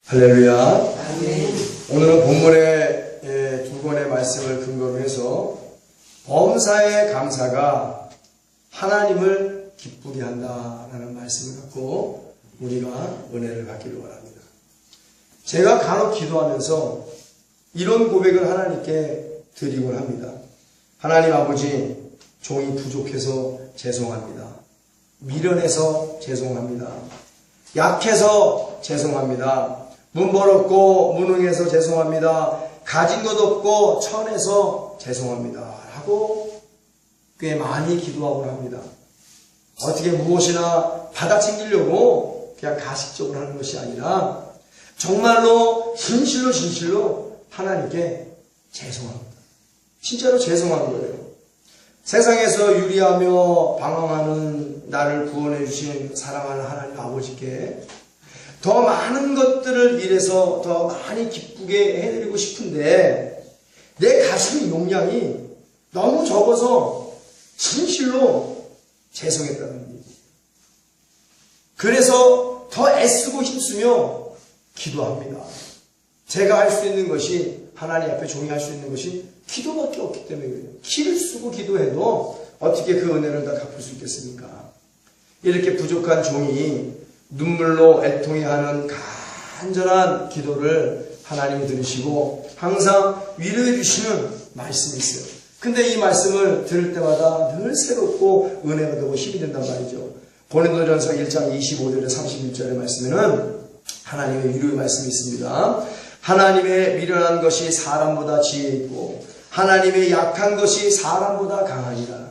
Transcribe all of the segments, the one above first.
할렐루야. 아멘. 오늘은 본문의 두 권의 말씀을 근거로 해서 범사의 감사가 하나님을 기쁘게 한다라는 말씀을 갖고 우리가 은혜를 받기를 원합니다. 제가 간혹 기도하면서 이런 고백을 하나님께 드리곤 합니다. 하나님 아버지, 종이 부족해서 죄송합니다. 미련해서 죄송합니다. 약해서 죄송합니다. 문벌없고 무능해서 죄송합니다. 가진 것 없고 천해서 죄송합니다. 라고 꽤 많이 기도하곤 합니다. 어떻게 무엇이나 받아 챙기려고 그냥 가식적으로 하는 것이 아니라 정말로 진실로 하나님께 죄송합니다. 진짜로 죄송한 거예요. 세상에서 유리하며 방황하는 나를 구원해 주신 사랑하는 하나님 아버지께 더 많은 것들을 이래서 더 많이 기쁘게 해드리고 싶은데 내 가슴 용량이 너무 적어서 진실로 죄송했다는 겁니다. 그래서 더 애쓰고 힘쓰며 기도합니다. 제가 할 수 있는 것이, 하나님 앞에 종이 할 수 있는 것이 기도밖에 없기 때문에 그래요. 키를 쓰고 기도해도 어떻게 그 은혜를 다 갚을 수 있겠습니까? 이렇게 부족한 종이 눈물로 애통해하는 간절한 기도를 하나님이 들으시고 항상 위로해 주시는 말씀이 있어요. 근데 이 말씀을 들을 때마다 늘 새롭고 은혜가 되고 힘이 된단 말이죠. 고린도전서 1장 25절에 31절의 말씀에는 하나님의 위로의 말씀이 있습니다. 하나님의 미련한 것이 사람보다 지혜 있고 하나님의 약한 것이 사람보다 강하니라.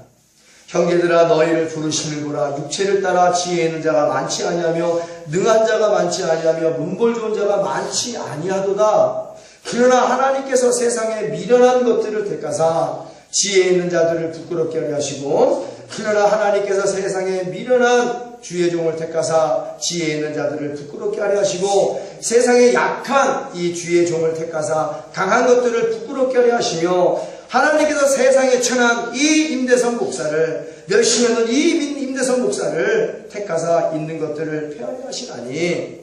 형제들아, 너희를 부르시는구나. 육체를 따라 지혜 있는 자가 많지 아니하며 능한 자가 많지 아니하며 문벌 좋은 자가 많지 아니하도다. 그러나 하나님께서 세상에 미련한 것들을 택하사 지혜 있는 자들을 부끄럽게 하려 하시고, 그러나 하나님께서 세상에 미련한 주의 종을 택하사 지혜 있는 자들을 부끄럽게 하려 하시고, 세상에 약한 이 주의 종을 택하사 강한 것들을 부끄럽게 하려 하시며, 하나님께서 세상에 천한 이 임대성 목사를, 열심히 하는 이 임대성 목사를 택하사 있는 것들을 폐하려 하시나니,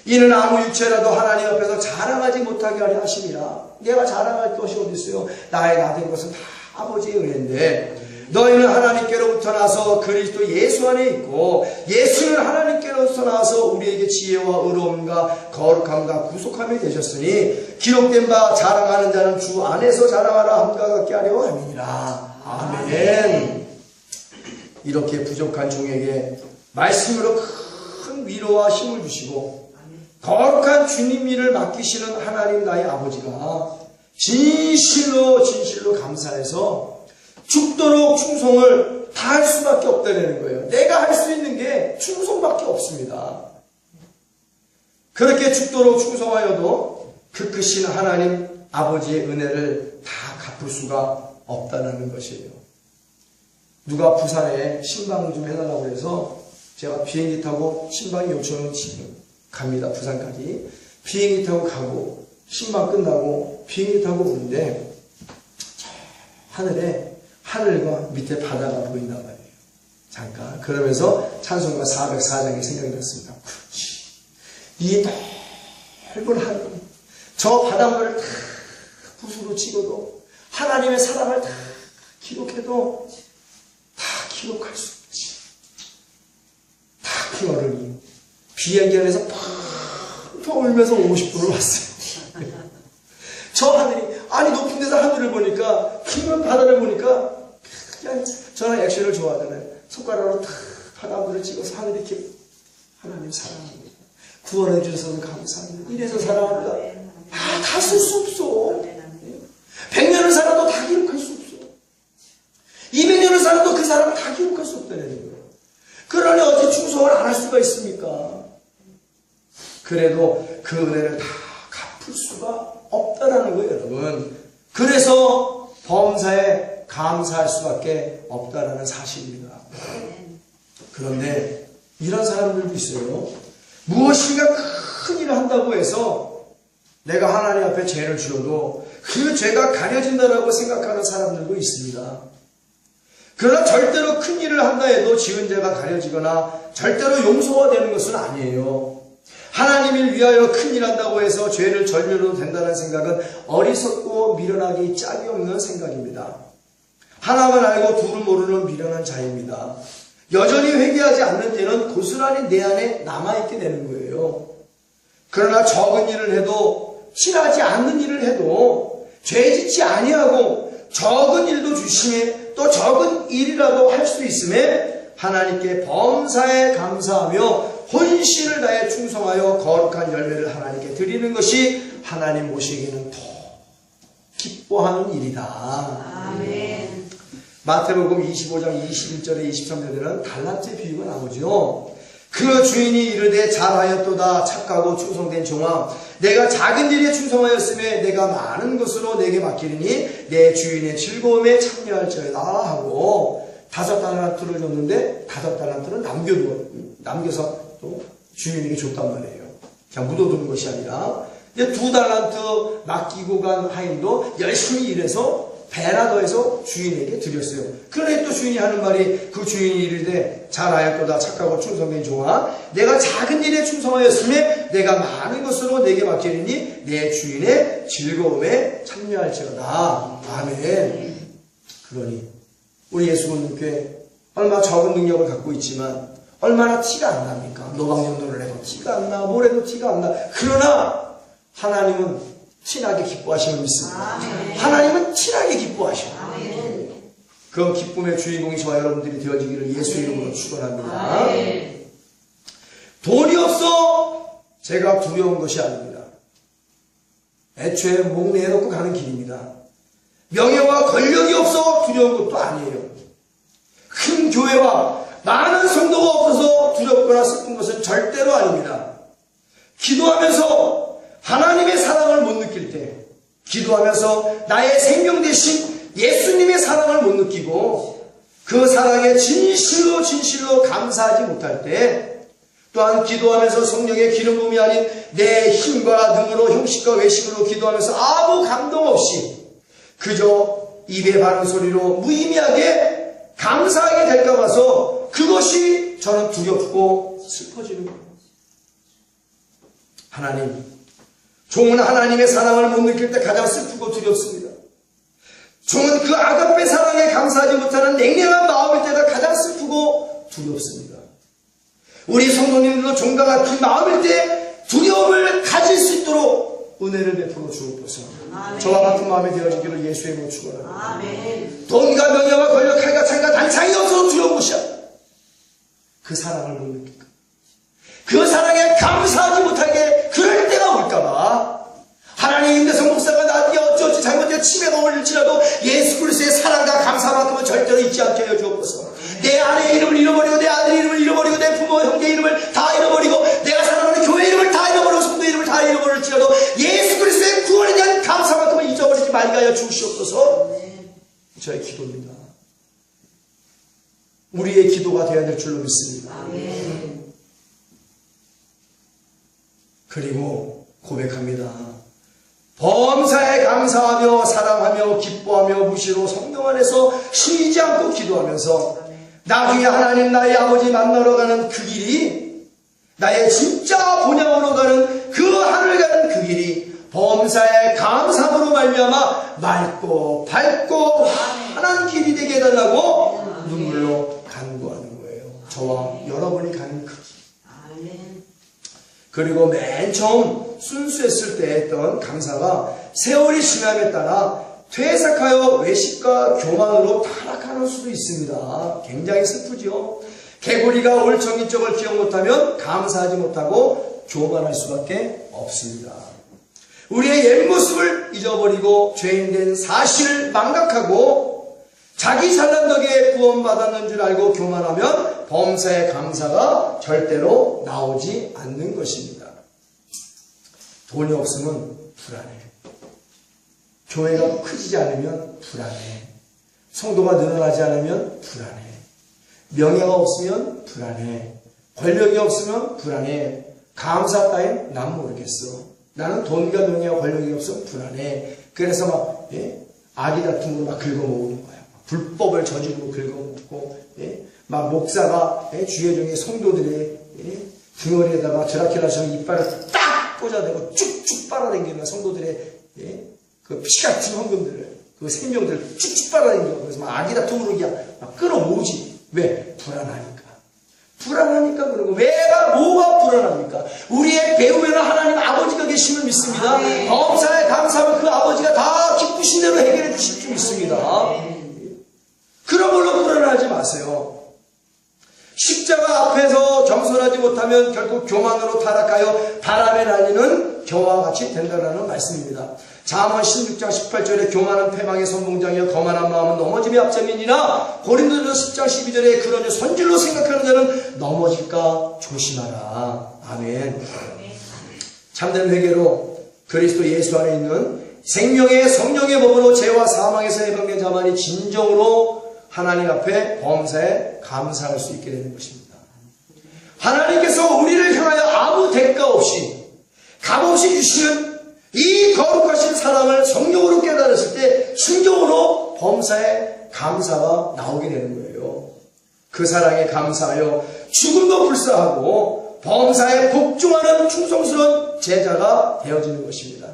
이는 아무 육체라도 하나님 앞에서 자랑하지 못하게 하려 하심이라. 내가 자랑할 것이 어디 있어요? 나의 나된 것은 다 아버지의 은혜인데, 너희는 하나님께로부터 나서 그리스도 예수 안에 있고, 예수는 하나님께로부터 나서 우리에게 지혜와 의로움과 거룩함과 구속함이 되셨으니, 기록된 바 자랑하는 자는 주 안에서 자랑하라 함과 같게 하려 함이니라. 아멘. 이렇게 부족한 종에게 말씀으로 큰 위로와 힘을 주시고 거룩한 주님 일을 맡기시는 하나님 나의 아버지가 진실로 감사해서 죽도록 충성을 다할 수밖에 없다는 거예요. 내가 할 수 있는 게 충성밖에 없습니다. 그렇게 죽도록 충성하여도 그 크신 하나님 아버지의 은혜를 다 갚을 수가 없다는 것이에요. 누가 부산에 신방 좀 해달라고 해서 제가 비행기 타고 신방이 요청을 갑니다. 부산까지 비행기 타고 가고 신방 끝나고 비행기 타고 오는데 하늘에 하늘과 밑에 바다가 보인단 말이에요. 잠깐 그러면서 찬송가 404장이 생각이 났습니다. 그렇지, 이 넓은 하늘, 저 바닷물을 다 붓으로 찍어도 하나님의 사랑을 다 기록해도 다 기록할 수 없지. 다 그러니 비행기 안에서 펑펑 울면서 50분을 왔어요. 저 하늘이, 아니 높은 데서 하늘을 보니까, 긴 바다를 보니까 그냥, 저는 액션을 좋아하잖아요. 손가락으로 탁 바닷물을 찍어서 하늘이 이렇게, 하나님 사랑합니다. 구원해 주셔서 감사합니다. 이래서 사랑합니다. 다 쓸 수 없어. 100년을 살아도 다 기록할 수 없어. 200년을 살아도 그 사람을 다 기록할 수 없다는 거예요. 그러니 어떻게 충성을 안 할 수가 있습니까? 그래도 그 은혜를 다 갚을 수가 없다라는 거예요, 여러분. 그래서 범사에 감사할 수밖에 없다라는 사실입니다. 그런데 이런 사람들도 있어요. 무엇인가 큰 일을 한다고 해서 내가 하나님 앞에 죄를 지어도 그 죄가 가려진다라고 생각하는 사람들도 있습니다. 그러나 절대로 큰 일을 한다 해도 지은 죄가 가려지거나 절대로 용서가 되는 것은 아니에요. 하나님을 위하여 큰일 한다고 해서 죄를 절멸해도 된다는 생각은 어리석고 미련하기 짝이 없는 생각입니다. 하나만 알고 둘은 모르는 미련한 자입니다. 여전히 회개하지 않는 때는 고스란히 내 안에 남아있게 되는 거예요. 그러나 적은 일을 해도, 친하지 않는 일을 해도 죄짓지 아니하고 적은 일도 주심에 또 적은 일이라도 할 수 있음에 하나님께 범사에 감사하며 혼신을 다해 충성하여 거룩한 열매를 하나님께 드리는 것이 하나님 보시기에는 더 기뻐하는 일이다. 아멘. 마태복음 25장 21절에 23절에는 달란트의 비유가 나오죠. 그 주인이 이르되 잘하였도다 착하고 충성된 종아, 내가 작은 일에 충성하였으며 내가 많은 것으로 내게 맡기리니 내 주인의 즐거움에 참여할지어다 하고 5달란트를 줬는데 5달란트는 남겨서 또 주인에게 줬단 말이에요. 그냥 묻어두는 것이 아니라 2달란트 맡기고 간 하인도 열심히 일해서 배나 더해서 주인에게 드렸어요. 그러니 또 주인이 하는 말이, 그 주인이 이르되 잘하였도다 착하고 충성된 종아, 내가 작은 일에 충성하였으며 내가 많은 것으로 내게 맡기리니 내 주인의 즐거움에 참여할지어다. 아멘. 그러니 우리 예수님께 얼마 적은 능력을 갖고 있지만 얼마나 티가 안 납니까? 노방연도를 해도 티가 안 나, 뭘 해도 티가 안 나. 그러나 하나님은 티나게 기뻐하시는 믿습니다. 아멘. 하나님은 티나게 기뻐하셔. 아멘. 그 기쁨의 주인공이 저와 여러분들이 되어지기를 예수 이름으로 축원합니다. 아멘. 돈이 없어 제가 두려운 것이 아닙니다. 애초에 목 내놓고 가는 길입니다. 명예와 권력이 없어 두려운 것도 아니에요. 큰 교회와 많은 성도가 없어서 두렵거나 슬픈 것은 절대로 아닙니다. 기도하면서 하나님의 사랑을 못 느낄 때, 기도하면서 나의 생명 대신 예수님의 사랑을 못 느끼고 그 사랑에 진실로 감사하지 못할 때, 또한 기도하면서 성령의 기름 부음이 아닌 내 힘과 능으로 형식과 외식으로 기도하면서 아무 감동 없이 그저 입에 바른 소리로 무의미하게 감사하게 될까 봐서 그것이 저는 두렵고 슬퍼지는 거예요. 하나님, 종은 하나님의 사랑을 못 느낄 때 가장 슬프고 두렵습니다. 종은 그 아가페 사랑에 감사하지 못하는 냉랭한 마음일 때가 가장 슬프고 두렵습니다. 우리 성도님들도 종과 같은 마음일 때 두려움을 가질 수 있도록 은혜를 베풀어 주옵소서. 저와 같은 마음이 되어지기를 예수의 이름으로 축원합니다. 아멘. 돈과 명예와 권력, 칼과 창과 단창이 없어서 두려운 것이 아니라 그 사랑을 못 느낄까, 그 사랑에 감사하지 못하게 그럴 때가 올까봐 하나님 임대성 목사가 나에게 어찌어찌 잘못되어 치매가 올릴지라도 예수 그리스도의 사랑과 감사만큼은 절대로 잊지 않게 하여 주옵소서. 내 아내의 이름을 잃어버리고 내 아들 이름을 잃어버리고 내 부모 형제 이름을 다 잃어버리고 내가 사랑하는 교회 이름을 다 잃어버리고 성도 이름을 다 잃어버릴지라도 예수 그리스도의 구원에 대한 감사만큼은 잊어버리지 말게 하여 주시옵소서. 저의 기도입니다. 우리의 기도가 되어야 될 줄로 믿습니다. 아멘. 그리고 고백합니다. 범사에 감사하며 사랑하며 기뻐하며 무시로 성령 안에서 쉬지 않고 기도하면서 나중에 하나님 나의 아버지 만나러 가는 그 길이, 나의 진짜 본향으로 가는 그 하늘 가는 그 길이 범사에 감사함으로 말미암아 맑고 밝고 환한 길이 되게 해달라고 눈물로 간구하는 거예요. 저와 여러분이 가는 그 길. 아멘. 그리고 맨 처음 순수했을 때 했던 감사가 세월이 지남에 따라 퇴색하여 외식과 교만으로 타락하는 수도 있습니다. 굉장히 슬프죠. 개구리가 올챙이 쪽을 기억 못하면 감사하지 못하고 교만할 수밖에 없습니다. 우리의 옛 모습을 잊어버리고 죄인된 사실을 망각하고 자기 잘난 덕에 구원받았는 줄 알고 교만하면 범사의 감사가 절대로 나오지 않는 것입니다. 돈이 없으면 불안해. 교회가 커지지 않으면 불안해. 성도가 늘어나지 않으면 불안해. 명예가 없으면 불안해. 권력이 없으면 불안해. 감사 따윈 난 모르겠어. 나는 돈과 명예와 권력이 없으면 불안해. 그래서 막 아기 다툼으로 막 긁어모으는 거야. 불법을 저지르고 긁어모으고 막 목사가 주의 중에 성도들의 등어리에다가 드라큘라처럼 이빨을 딱 꽂아대고 쭉쭉 빨아당기면 성도들의 그 피 같은 헌금들을, 그 생명들을 쭉쭉 빨아당기고, 그래서 막 아기다 투무르기야 막 끌어모으지. 왜? 불안하니까 그러고. 뭐가 불안합니까? 우리의 배후에는 하나님 아버지가 계심을 믿습니다. 범사에 감사하면 그 아버지가 다 기쁘신 대로 해결해 주실 줄 믿습니다. 그런 걸로 불안하지 마세요. 십자가 앞에서 겸손하지 못하면 결국 교만으로 타락하여 바람에 날리는 겨와 같이 된다는 말씀입니다. 잠언 16장 18절에 교만은 패망의 선봉장이여 거만한 마음은 넘어짐의 앞점이니라. 고린도전서 10장 12절에 그러니 선질로 생각하는 자는 넘어질까 조심하라. 아멘. 참된 회개로 그리스도 예수 안에 있는 생명의 성령의 법으로 죄와 사망에서 해방된 자만이 진정으로 하나님 앞에 범사에 감사할 수 있게 되는 것입니다. 하나님께서 우리를 향하여 아무 대가 없이 값없이 주시는 이 거룩하신 사랑을 성령으로 깨달았을 때 순종으로 범사에 감사가 나오게 되는 거예요. 그 사랑에 감사하여 죽음도 불사하고 범사에 복종하는 충성스러운 제자가 되어지는 것입니다.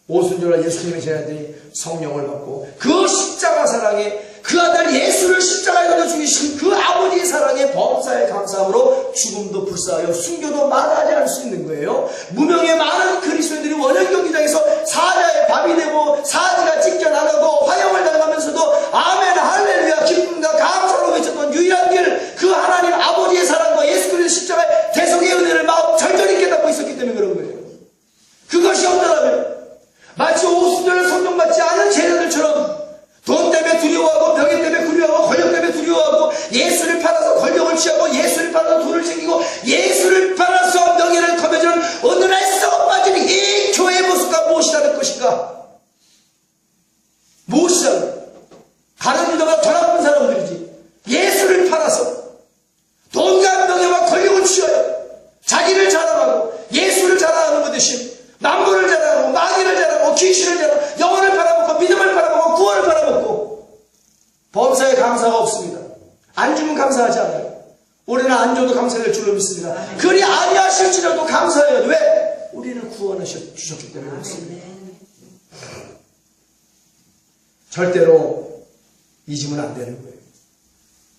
오순절날 예수님의 제자들이 성령을 받고 그 십자가 사랑에 그 아들 예수를 십자가에 달려 죽이신 그 아버지의 사랑에 범사에 감사함으로 죽음도 불사하여 순교도 마다하지 않을 수 있는 거예요. 무명의 많은 그리스도인들이 원형 경기장에서 사자의 밥이 되고 사지가 찢겨나가고 화형을 당하면서도 아멘 할렐루야 기쁨과 감사로 외쳤던 유일한 길, 그 하나님 아버지의 사랑과 예수 그리스도 십자가의 대속의 은혜를 마음 절절히 깨닫고 있었기 때문에 그런 거예요. 그것이 없더라면 마치 오순절을 성령받지 않은 제자들처럼 돈 때문에 두려워하고 병에 때문에 두려워하고 권력 때문에 두려워하고 예수를 팔아서 권력을 취하고 예수를 팔아서 돈을 챙기고 예수를 팔아서 명예를 거머쥐는 어느 날 썩 빠진 이 교회의 모습과 무엇이라는 것인가? 무엇이라는? 다른 일보다 더 나쁜 사람들이지. 예수를 팔아서 돈과 명예와 권력을 취하여 자기를 자랑하고 예수를 자랑하는 것 대신 남부를 자랑하고 마귀를 자랑하고 귀신을 자랑하고 영혼을 팔아먹고 믿음을 팔아먹고 구원을 팔아먹고 범사에 감사가 없습니다. 안 주면 감사하지 않아요. 우리는 안 줘도 감사할 줄로 믿습니다. 그리 아니하실지라도 감사해요. 왜? 우리를 구원하셨기 때문에 그렇습니다. 절대로 잊으면 안 되는 거예요.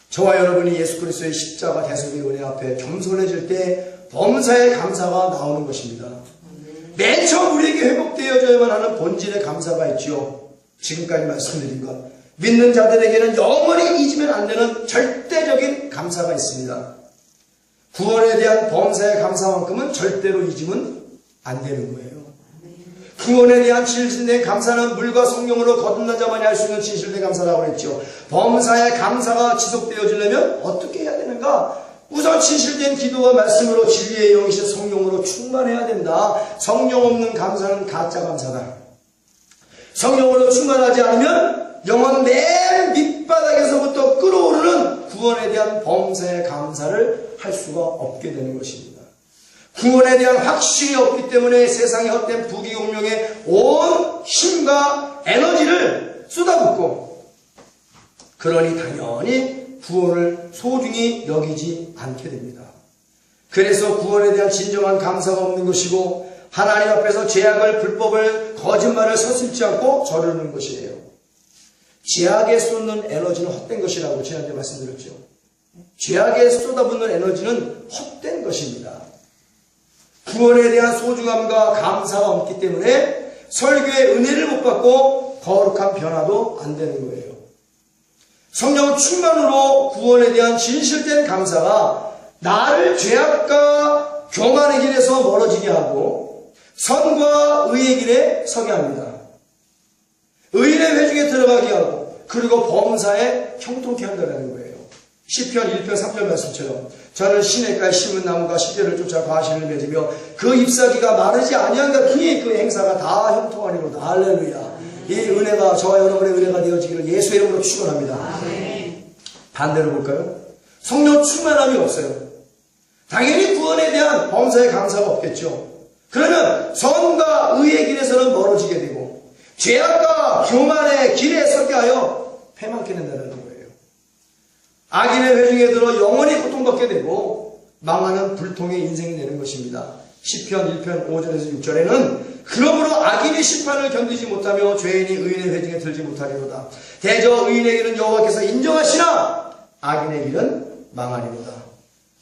저와 여러분이 예수 그리스도의 십자가 대속의 은혜 앞에 겸손해질 때 범사의 감사가 나오는 것입니다. 맨 처음 우리에게 회복되어져야만 하는 본질의 감사가 있지요. 지금까지 말씀드린 것. 믿는 자들에게는 영원히 잊으면 안 되는 절대적인 감사가 있습니다. 구원에 대한 범사의 감사만큼은 절대로 잊으면 안 되는 거예요. 구원에 대한 진실된 감사는 물과 성령으로 거듭난 자만이 할 수 있는 진실된 감사라고 했죠. 범사의 감사가 지속되어지려면 어떻게 해야 되는가? 우선 진실된 기도와 말씀으로 진리의 영이신 성령으로 충만해야 된다. 성령 없는 감사는 가짜 감사다. 성령으로 충만하지 않으면 영혼 맨 밑바닥에서부터 끌어오르는 구원에 대한 범사의 감사를 할 수가 없게 되는 것입니다. 구원에 대한 확신이 없기 때문에 세상의 헛된 부귀공명에 온 힘과 에너지를 쏟아붓고, 그러니 당연히 구원을 소중히 여기지 않게 됩니다. 그래서 구원에 대한 진정한 감사가 없는 것이고 하나님 앞에서 죄악을, 불법을, 거짓말을 서슴지 않고 저르는 것이에요. 죄악에 쏟는 에너지는 헛된 것이라고 지난주에 말씀드렸죠. 죄악에 쏟아붓는 에너지는 헛된 것입니다. 구원에 대한 소중함과 감사가 없기 때문에 설교의 은혜를 못 받고 거룩한 변화도 안 되는 거예요. 성령 충만으로 구원에 대한 진실된 감사가 나를 죄악과 교만의 길에서 멀어지게 하고 선과 의의 길에 서게 합니다. 의인의 회중에 들어가게 하고 그리고 범사에 형통케 한다는 거예요. 시편 1편 3절 말씀처럼 저는 시냇가에 심은 나무가 시대를 쫓아 과실을 맺으며 그 잎사귀가 마르지 아니한같으니 그 행사가 다 형통하리로다. 할렐루야. 이 은혜가 저와 여러분의 은혜가 되어지기를 예수의 이름으로 축원합니다. 반대로 볼까요? 성령 충만함이 없어요. 당연히 구원에 대한 범사의 감사가 없겠죠. 그러면 선과 의의 길에서는 멀어지게 되고 죄악과 교만의 길에 서게 하여 패망케 된다는 거예요. 악인의 회중에 들어 영원히 고통받게 되고 망하는 불통의 인생이 되는 것입니다. 시편 1편 5절에서 6절에는 그러므로 악인의 심판을 견디지 못하며 죄인이 의인의 회중에 들지 못하리로다. 대저 의인의 길은 여호와께서 인정하시나 악인의 길은 망하리로다.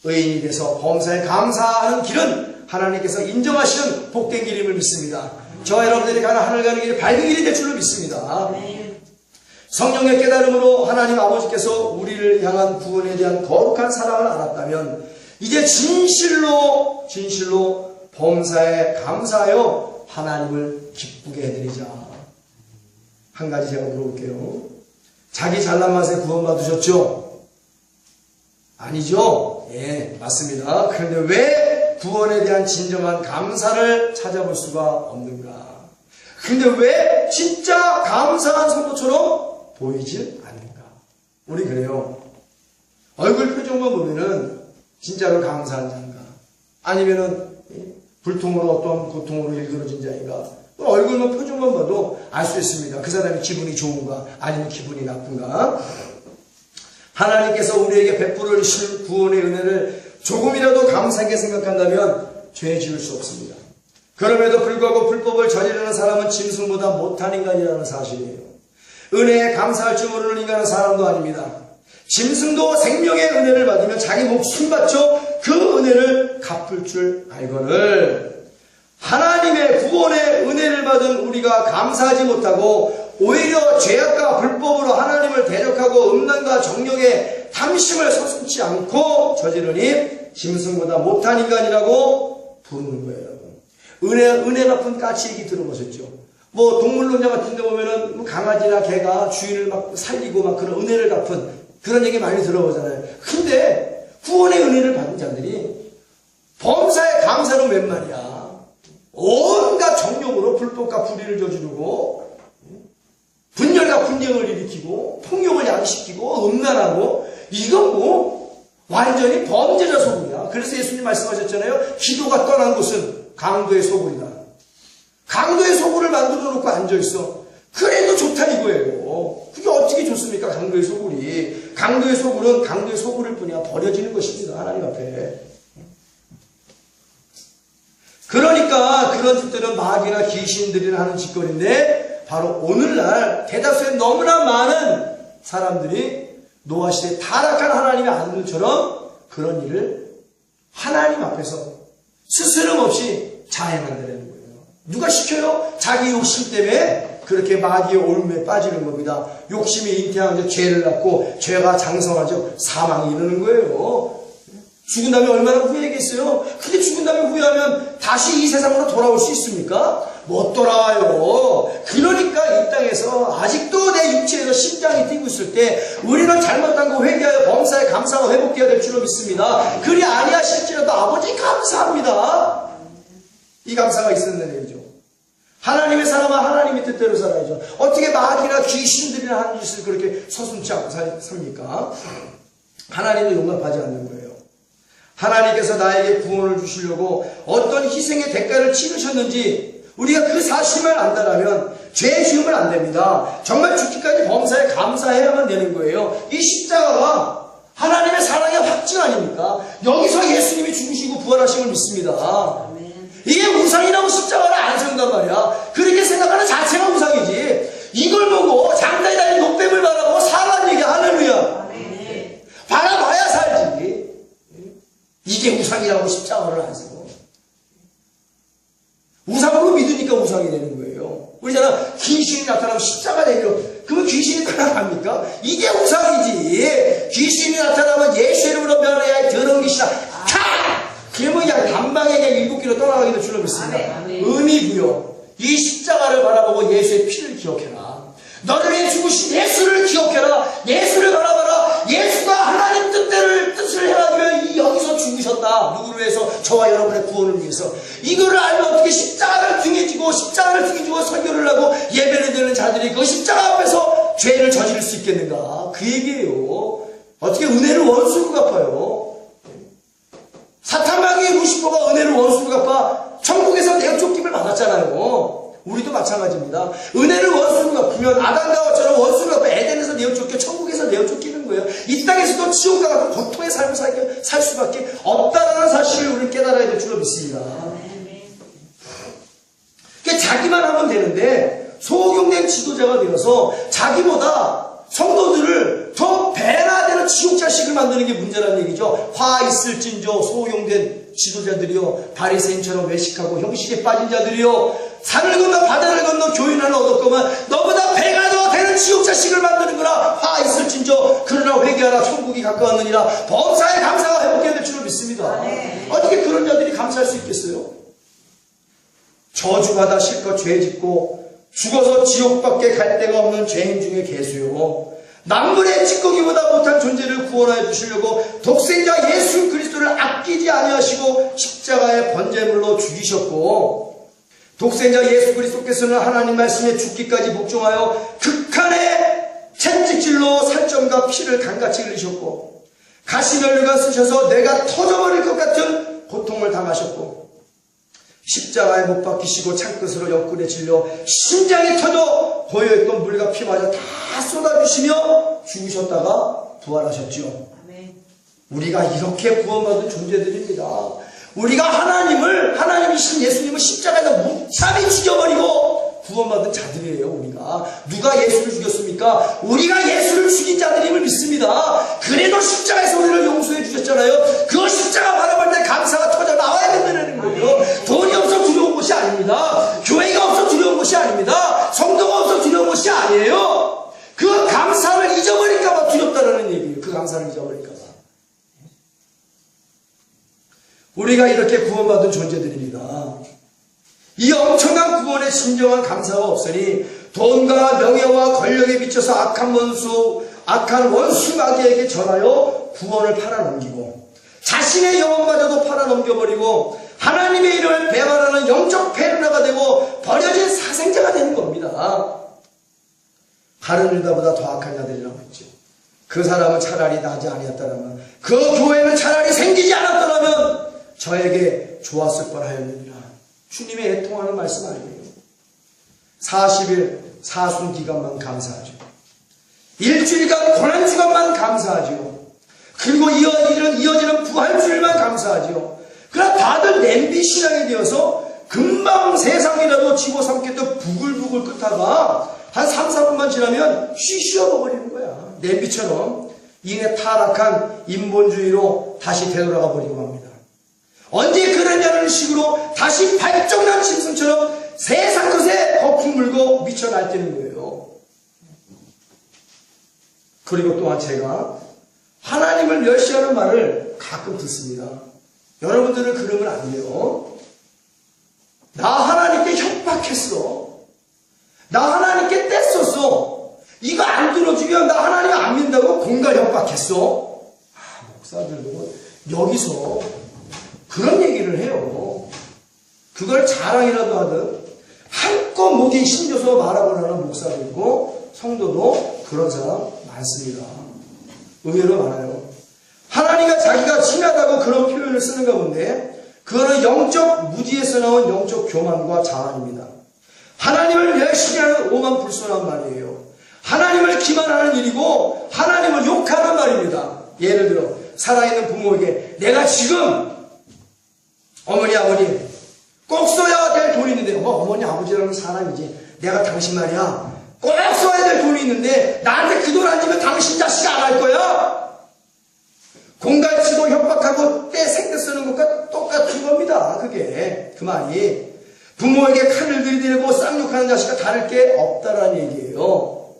의인이 돼서 범사에 감사하는 길은 하나님께서 인정하시는 복된 길임을 믿습니다. 저와 여러분들이 가는 하늘 가는 길이 밝은 길이 될 줄로 믿습니다. 성령의 깨달음으로 하나님 아버지께서 우리를 향한 구원에 대한 거룩한 사랑을 알았다면 이제 진실로 범사에 감사하여 하나님을 기쁘게 해드리자. 한 가지 제가 물어볼게요. 자기 잘난 맛에 구원받으셨죠? 아니죠? 예, 맞습니다. 그런데 왜 구원에 대한 진정한 감사를 찾아볼 수가 없는가? 근데 왜 진짜 감사한 성도처럼 보이질 않는가? 우리 그래요. 얼굴 표정만 보면은 진짜로 감사한 자인가? 아니면은 불통으로 어떤 고통으로 일그러진 자인가? 얼굴만 표정만 봐도 알 수 있습니다. 그 사람이 기분이 좋은가? 아니면 기분이 나쁜가? 하나님께서 우리에게 베풀어 주신 구원의 은혜를 조금이라도 감사하게 생각한다면 죄 지을 수 없습니다. 그럼에도 불구하고 불법을 저지르는 사람은 짐승보다 못한 인간이라는 사실이에요. 은혜에 감사할 줄 모르는 인간은 사람도 아닙니다. 짐승도 생명의 은혜를 받으면 자기 목숨 바쳐 그 은혜를 갚을 줄 알거늘 하나님의 구원의 은혜를 받은 우리가 감사하지 못하고 오히려 죄악과 불법으로 하나님을 대적하고 음란과 정욕의 탐심을 서슴지 않고 저지르니 짐승보다 못한 인간이라고 부르는 거예요. 은혜 갚은 까치 얘기 들어보셨죠? 뭐 동물농장 같은 데 보면은 뭐 강아지나 개가 주인을 막 살리고 막 그런 은혜를 갚은 그런 얘기 많이 들어보잖아요. 근데 구원의 은혜를 받은 자들이 범사에 감사는 웬 말이야. 온갖 정욕으로 불법과 불의를 저지르고 분열과 분쟁을 일으키고 폭력을 양식시키고 음란하고 이건 뭐 완전히 범죄자 소굴이야. 그래서 예수님 말씀하셨잖아요. 기도가 떠난 곳은 강도의 소굴이다. 강도의 소굴을 만들어 놓고 앉아있어. 그래도 좋다 이거예요. 그게 어떻게 좋습니까? 강도의 소굴이. 강도의 소굴은 강도의 소굴일 뿐이야. 버려지는 것입니다. 하나님 앞에. 그러니까 그런 짓들은 마귀나 귀신들이나 하는 짓거리인데 바로 오늘날 대다수의 너무나 많은 사람들이 노아시대의 타락한 하나님의 아들들처럼 그런 일을 하나님 앞에서 스스럼 없이 자행한다는 거예요. 누가 시켜요? 자기 욕심 때문에 그렇게 마귀의 올무에 빠지는 겁니다. 욕심이 잉태하면 죄를 낳고 죄가 장성하죠. 사망이 이르는 거예요. 죽은 다음에 얼마나 후회하겠어요? 근데 죽은 다음에 후회하면 다시 이 세상으로 돌아올 수 있습니까? 못 돌아와요. 그러니까 이 땅에서 아직도 내 육체에서 심장이 뛰고 있을 때 우리는 잘못한 거 회개하여 범사에 감사가 회복되어야 될 줄로 믿습니다. 그리 아니하실지라도 아버지 감사합니다. 이 감사가 있었는 얘기죠. 하나님의 사람은 하나님의 뜻대로 살아야죠. 어떻게 마귀나 귀신들이나 하는 짓을 그렇게 서슴지 않고 삽니까? 하나님도 용납하지 않는 거예요. 하나님께서 나에게 구원을 주시려고 어떤 희생의 대가를 치르셨는지 우리가 그 사실만 안다라면 죄 지으면 안 됩니다. 정말 죽기까지 범사에 감사해야만 되는 거예요. 이 십자가가 하나님의 사랑의 확증 아닙니까? 여기서 예수님이 죽으시고 부활하심을 믿습니다. 이게 우상이라고 십자가를 안 세운단 말이야. 그렇게 생각하는 자체가 우상이지. 이걸 보고 장단이 달린 노뱀을 바라보고 사람 얘기 할렐루야. 바라봐야 살지. 이게 우상이라고 십자가를 안 세워. 우상으로 믿으니까 우상이 되는 거예요. 우리잖아 귀신이 나타나면 십자가 되기로. 그러면 귀신이 따라갑니까? 이게 우상이지. 귀신이 나타나면 예수 이름으로 변해야 더러운 귀신아 가! 그러면 그냥 단방에 그냥 7km 떠나가기도 줄로 믿습니다. 의미 부여. 이 십자가를 바라보고 예수의 피를 기억해라. 너를 위해 죽으신 예수를 기억해라. 예수를 바라봐라. 예수가 하나님 뜻을 행하기 위해 여기서 죽으셨다. 누구를 위해서? 저와 여러분의 구원을 위해서. 이거를 알면 어떻게 십자가를 등에 지고 설교를 하고 예배를 드리는 자들이 그 십자가 앞에서 죄를 저지를 수 있겠는가? 그 얘기예요. 어떻게 은혜를 원수로 갚아요? 사탄마귀의 루시퍼가 은혜를 원수로 갚아 천국에서 내쫓김을 받았잖아요. 우리도 마찬가지입니다. 은혜를 원수로 갚으면 아담과 하와처럼 원수로 갚아 에덴에서 내쫓겨 천국에서 내쫓기는 있는 거예요. 이 땅에서도 지옥과 같은 고통의 삶을 살 수밖에 없다는 사실을 우리는 깨달아야 될 줄로 믿습니다. 그러니까 자기만 하면 되는데 소경된 지도자가 되어서 자기보다 성도들을 더 배나 되는 지옥 자식을 만드는 게 문제라는 얘기죠. 화 있을진저 소용된 지도자들이요, 바리새인처럼 외식하고 형식에 빠진 자들이요, 산을 건너 바다를 건너 교인을 얻었거만 너보다 배가 더 되는 지옥 자식을 만드는 거라. 화 있을진저 그러나 회개하라 천국이 가까웠느니라. 범사에 감사가 회복해야 될 줄로 믿습니다. 어떻게 그런 자들이 감사할 수 있겠어요? 저주받아 실컷 죄 짓고 죽어서 지옥밖에 갈 데가 없는 죄인 중에 계수요, 남물의 찌꺼기보다 못한 존재를 구원하여 주시려고 독생자 예수 그리스도를 아끼지 아니하시고 십자가의 번제물로 죽이셨고, 독생자 예수 그리스도께서는 하나님 말씀에 죽기까지 복종하여 극한의 채찍질로 살점과 피를 강같이 흘리셨고, 가시면류관 쓰셔서 뇌가 터져버릴 것 같은 고통을 당하셨고, 십자가에 못 박히시고 창끝으로 옆구리에 질려 심장이 터져 고여있던 물과 피마저 다 쏟아주시며 죽으셨다가 부활하셨죠. 우리가 이렇게 구원받은 존재들입니다. 우리가 하나님이신 예수님을 십자가에서 무참히 죽여버리고 구원받은 자들이에요. 우리가 누가 예수를 죽였습니까? 우리가 예수를 죽인 자들임을 믿습니다. 그래도 십자가에서 우리를 용서해 주셨잖아요. 그 십자가 바라볼 때 감사가 터져 나와야 된다는 거예요. 돈이 없어 두려운 것이 아닙니다. 교회가 없어 두려운 것이 아닙니다. 성도가 없어 두려운 것이 아니에요. 그 감사를 잊어버릴까봐 두렵다는 얘기예요. 그 감사를 잊어버릴까봐. 우리가 이렇게 구원받은 존재들입니다. 이 엄청난 구원의 진정한 감사가 없으니 돈과 명예와 권력에 미쳐서 악한 원수 마귀에게 전하여 구원을 팔아넘기고 자신의 영혼마저도 팔아넘겨버리고 하나님의 이름을 배반하는 영적 페르나가 되고 버려진 사생자가 되는 겁니다. 다른 유다보다 더 악한 자들이라고 했죠. 그 사람은 차라리 나지 아니었다라면, 그 교회는 차라리 생기지 않았더라면 저에게 좋았을 뻔하였느니라. 주님의 애통하는 말씀 아니에요. 40일 사순 기간만 감사하죠. 일주일간 고난주간만 감사하죠. 그리고 이어지는 부활주일만 감사하죠. 그러나 다들 냄비 신앙이 되어서 금방 세상이라도 집어삼켰던 부글부글 끓다가 한 3, 4분만 지나면 쉬쉬어버리는 거야. 냄비처럼 이내 타락한 인본주의로 다시 되돌아가 버리고 맙니다. 언제 그러냐는 식으로 다시 발정난 짐승처럼 세상 것에 거품 물고 미쳐 날뛰는 거예요. 그리고 또한 제가 하나님을 멸시하는 말을 가끔 듣습니다. 여러분들은 그러면 안 돼요. 나 하나님께 협박했어. 나 하나님께 떼썼어. 이거 안 들어주면 나 하나님 안 믿는다고 공갈 협박했어. 목사들도 여기서 그런 얘기를 해요. 그걸 자랑이라도 하든 한껏 목에 힘줘서 말하고 나는 목사도 있고 성도도 그런 사람 많습니다. 의외로 많아요. 하나님과 자기가 친하다고 그런 표현을 쓰는가 본데 그거는 영적 무지에서 나온 영적 교만과 자만입니다. 하나님을 열심히 하는 오만불손한 말이에요. 하나님을 기만하는 일이고 하나님을 욕하는 말입니다. 예를 들어 살아있는 부모에게 내가 지금 어머니 아버님 꼭 써야 될 돈이 있는데 어머니 아버지라는 사람이지 내가 당신 말이야 꼭 써야 될 돈이 있는데 나한테 그 돈 안 주면 당신 자식 안 할 거야. 공갈치고 협박하고 때 생떼 쓰는 것과 똑같은 겁니다. 그게 그 말이 부모에게 칼을 들이대고 쌍욕하는 자식과 다를 게 없다라는 얘기예요.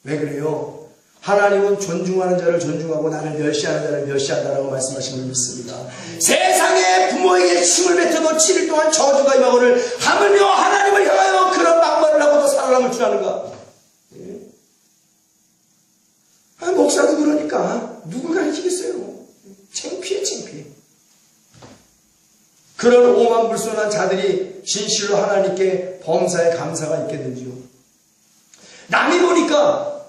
왜 그래요? 하나님은 존중하는 자를 존중하고 나를 멸시하는 자를 멸시한다라고 말씀하신 걸 믿습니다. 세상에 부모에게 침을 뱉어도 7일 동안 저주가 임하거늘 하물며 하나님을 향하여 그런 막말을 하고도 살아남을 줄 아는가? 목사도 그러니까 누굴 가르치겠어요? 창피해 창피해. 그런 오만불손한 자들이 진실로 하나님께 범사에 감사가 있겠는지요? 남이 보니까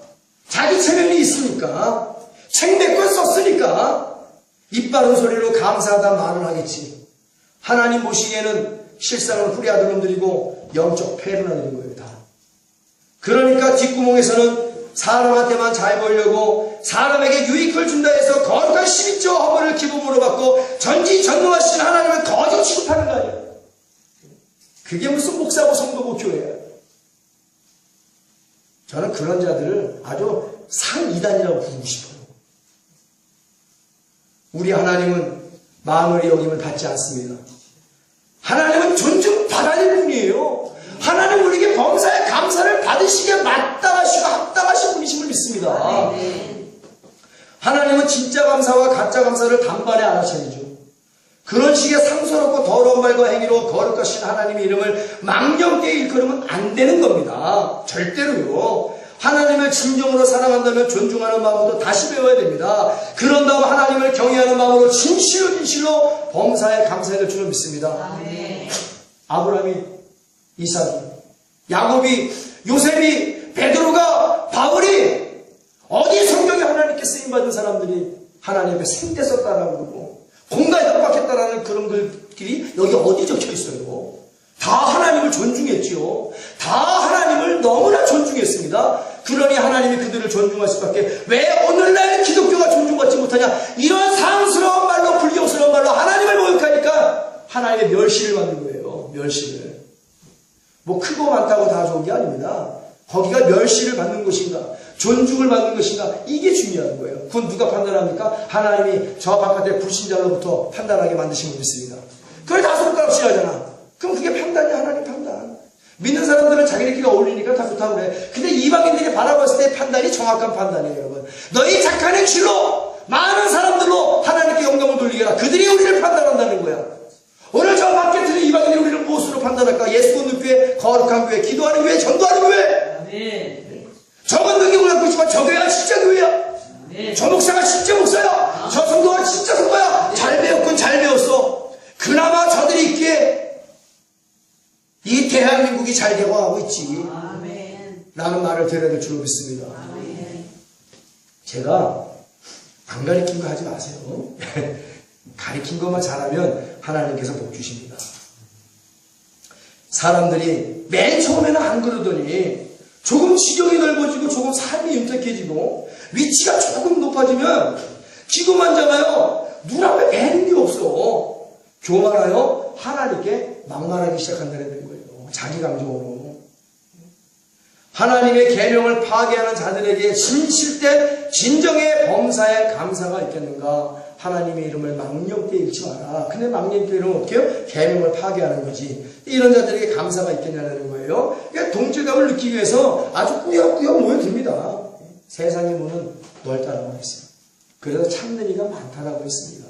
자기 체면이 있으니까 책몇 권 썼으니까 입 바른 소리로 감사하다 말을 하겠지. 하나님 보시기에는 실상은 후리아들 놈들이고 영적 폐륜아들인 거예요. 다. 그러니까 뒷구멍에서는 사람한테만 잘 보이려고 사람에게 유익을 준다 해서 거룩한 11조 헌물을 기부금으로 받고 전지전능하신 하나님을 거저 취급하는 거 아니에요. 그게 무슨 목사고 성도고 교회야. 저는 그런 자들을 아주 상이단이라고 부르고 싶어요. 우리 하나님은 마음을 여김을 받지 않습니다. 하나님은 존중받아야 될 분이에요. 하나님 우리에게 범사에 감사를 받으시기에 마땅하시고 합당하신 분이심을 믿습니다. 하나님은 진짜 감사와 가짜 감사를 단번에 알아차리죠. 그런 식의 상스럽고 더러운 말과 행위로 거룩하신 하나님의 이름을 망령되이 일컬으면 안 되는 겁니다. 절대로요. 하나님을 진정으로 사랑한다면 존중하는 마음으로 다시 배워야 됩니다. 그런 다음 하나님을 경외하는 마음으로 진실로 범사에 감사해야 될 줄을 믿습니다. 아브라함이, 이삭이, 야곱이, 요셉이, 베드로가, 바울이 어디 성경에 하나님께 쓰임받은 사람들이 하나님 앞에 생대서 따라오고 공간 협박했다라는 그런 글들이 여기 어디 적혀 있어요. 다 하나님을 존중했지요. 다 하나님을 너무나 존중했습니다. 그러니 하나님이 그들을 존중할 수밖에 왜 오늘날 기독교가 존중받지 못하냐. 이런 상스러운 말로 불경스러운 말로 하나님을 모욕하니까 하나님의 멸시를 받는 거예요. 멸시를. 뭐 크고 많다고 다 좋은 게 아닙니다. 거기가 멸시를 받는 것인가 존중을 받는 것인가 이게 중요한 거예요. 그건 누가 판단합니까? 하나님이 저 바깥에 불신자로부터 판단하게 만드신 분 있습니다. 그걸 다 손가락질 하잖아. 그럼 그게 판단이 하나님 판단. 믿는 사람들은 자기네끼리 어울리니까 다 좋다고 그래. 근데 이방인들이 바라봤을 때 판단이 정확한 판단이에요. 여러분. 너희 착한 행실로 많은 사람들로 하나님께 영광을 돌리게 하라. 그들이 우리를 판단한다는 거야. 오늘 저 밖에 들은 이방인들이 우리를 무엇으로 판단할까? 예수 믿는 교회, 거룩한 교회, 기도하는 교회, 전도하는 교회. 저건 능력을 갖고 있지만 저 교회가 진짜 교회야. 저 목사가 진짜 목사야. 저 성도가 진짜 성도야. 잘 배웠군 잘 배웠어. 그나마 저들이 있기에 이 대한민국이 잘 되고 가고 있지. 라는 말을 드려야 될 줄로 믿습니다. 제가 안 가르친 거 하지 마세요. 가르친 것만 잘하면 하나님께서 복 주십니다. 사람들이 맨 처음에는 안 그러더니 조금 지경이 넓어지고 조금 삶이 윤택해지고 위치가 조금 높아지면 기도만 잡아요. 눈 앞에 애는 게 없어. 교만하여 하나님께 막말하기 시작한다는 거예요. 자기 감정으로. 하나님의 계명을 파괴하는 자들에게 진실된 진정의 범사에 감사가 있겠는가? 하나님의 이름을 망령되이 잃지 마라. 근데 망령되이 이름은 어떻게 해요? 계명을 파괴하는 거지. 이런 자들에게 감사가 있겠냐는 거예요. 그러니까 동질감을 느끼기 위해서 아주 꾸역꾸역 모여듭니다. 세상의 문은 넓다라고 했어요. 그래서 찾는 이가 많다라고 했습니다.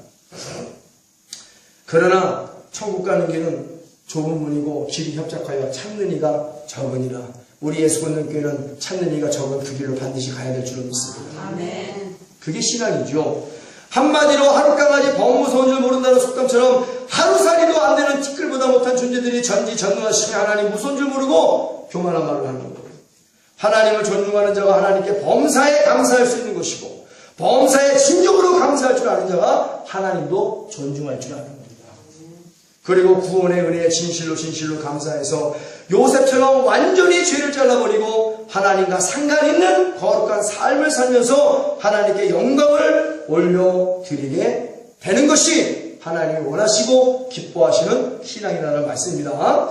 그러나 천국 가는 길은 좁은 문이고 길이 협착하여 찾는 이가 적으니라. 우리 예수 믿는 교회는 찾는 이가 적은 그 길로 반드시 가야 될 줄로 믿습니다. 아멘. 그게 신앙이죠. 한마디로 하룻강아지 범무서운 줄 모른다는 속담처럼 하루살이도 안 되는 티끌보다 못한 존재들이 전지전능하신 하나님 무서운 줄 모르고 교만한 말을 하는 거예요. 하나님을 존중하는 자가 하나님께 범사에 감사할 수 있는 것이고 범사에 진정으로 감사할 줄 아는 자가 하나님도 존중할 줄 아는 겁니다. 그리고 구원의 은혜에 진실로 감사해서 요셉처럼 완전히 죄를 잘라버리고 하나님과 상관있는 거룩한 삶을 살면서 하나님께 영광을 올려드리게 되는 것이 하나님이 원하시고 기뻐하시는 신앙이라는 말씀입니다.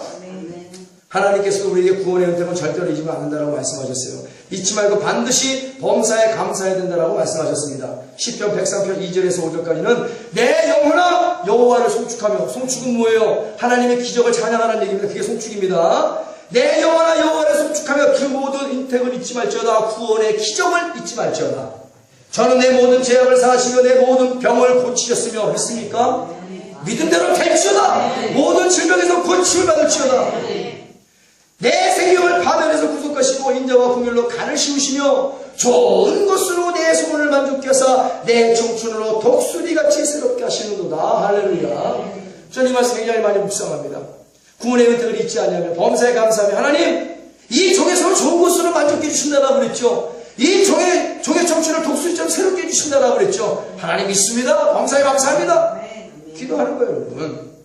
하나님께서도 우리에게 구원의 은혜는 절대로 잊으면 안 된다고 말씀하셨어요. 잊지 말고 반드시 범사에 감사해야 된다고 말씀하셨습니다. 시편 103편 2절에서 5절까지는 내 영혼아 여호와를 송축하며, 송축은 뭐예요? 하나님의 기적을 찬양하라는 얘기입니다. 그게 송축입니다. 내 영혼아 여호와를 송축하며 그 모든 인택을 잊지 말지어다. 구원의 기적을 잊지 말지어다. 저는 내 모든 죄악을 사하시며 내 모든 병을 고치셨으며 했습니까? 믿은 대로 될지어다. 모든 질병에서 고침을 받을지어다. 내 생명을 바다에서 구속하시고 인자와 긍휼로 간을 씌우시며 좋은 것으로 내 소원을 만족케 하사 내 청춘으로 독수리같이 새롭게 하시는도다. 할렐루야. 저는 이 말씀 굉장히 많이 묵상합니다. 구원의 은택을 잊지 않냐면 범사에 감사하며 하나님 이 종의 소원을 좋은 것으로 만족해 주신다라고 그랬죠. 이 종의 청춘을 독수리처럼 새롭게 해주신다라고 그랬죠. 하나님 믿습니다. 범사에 감사합니다. 기도하는 거예요, 여러분.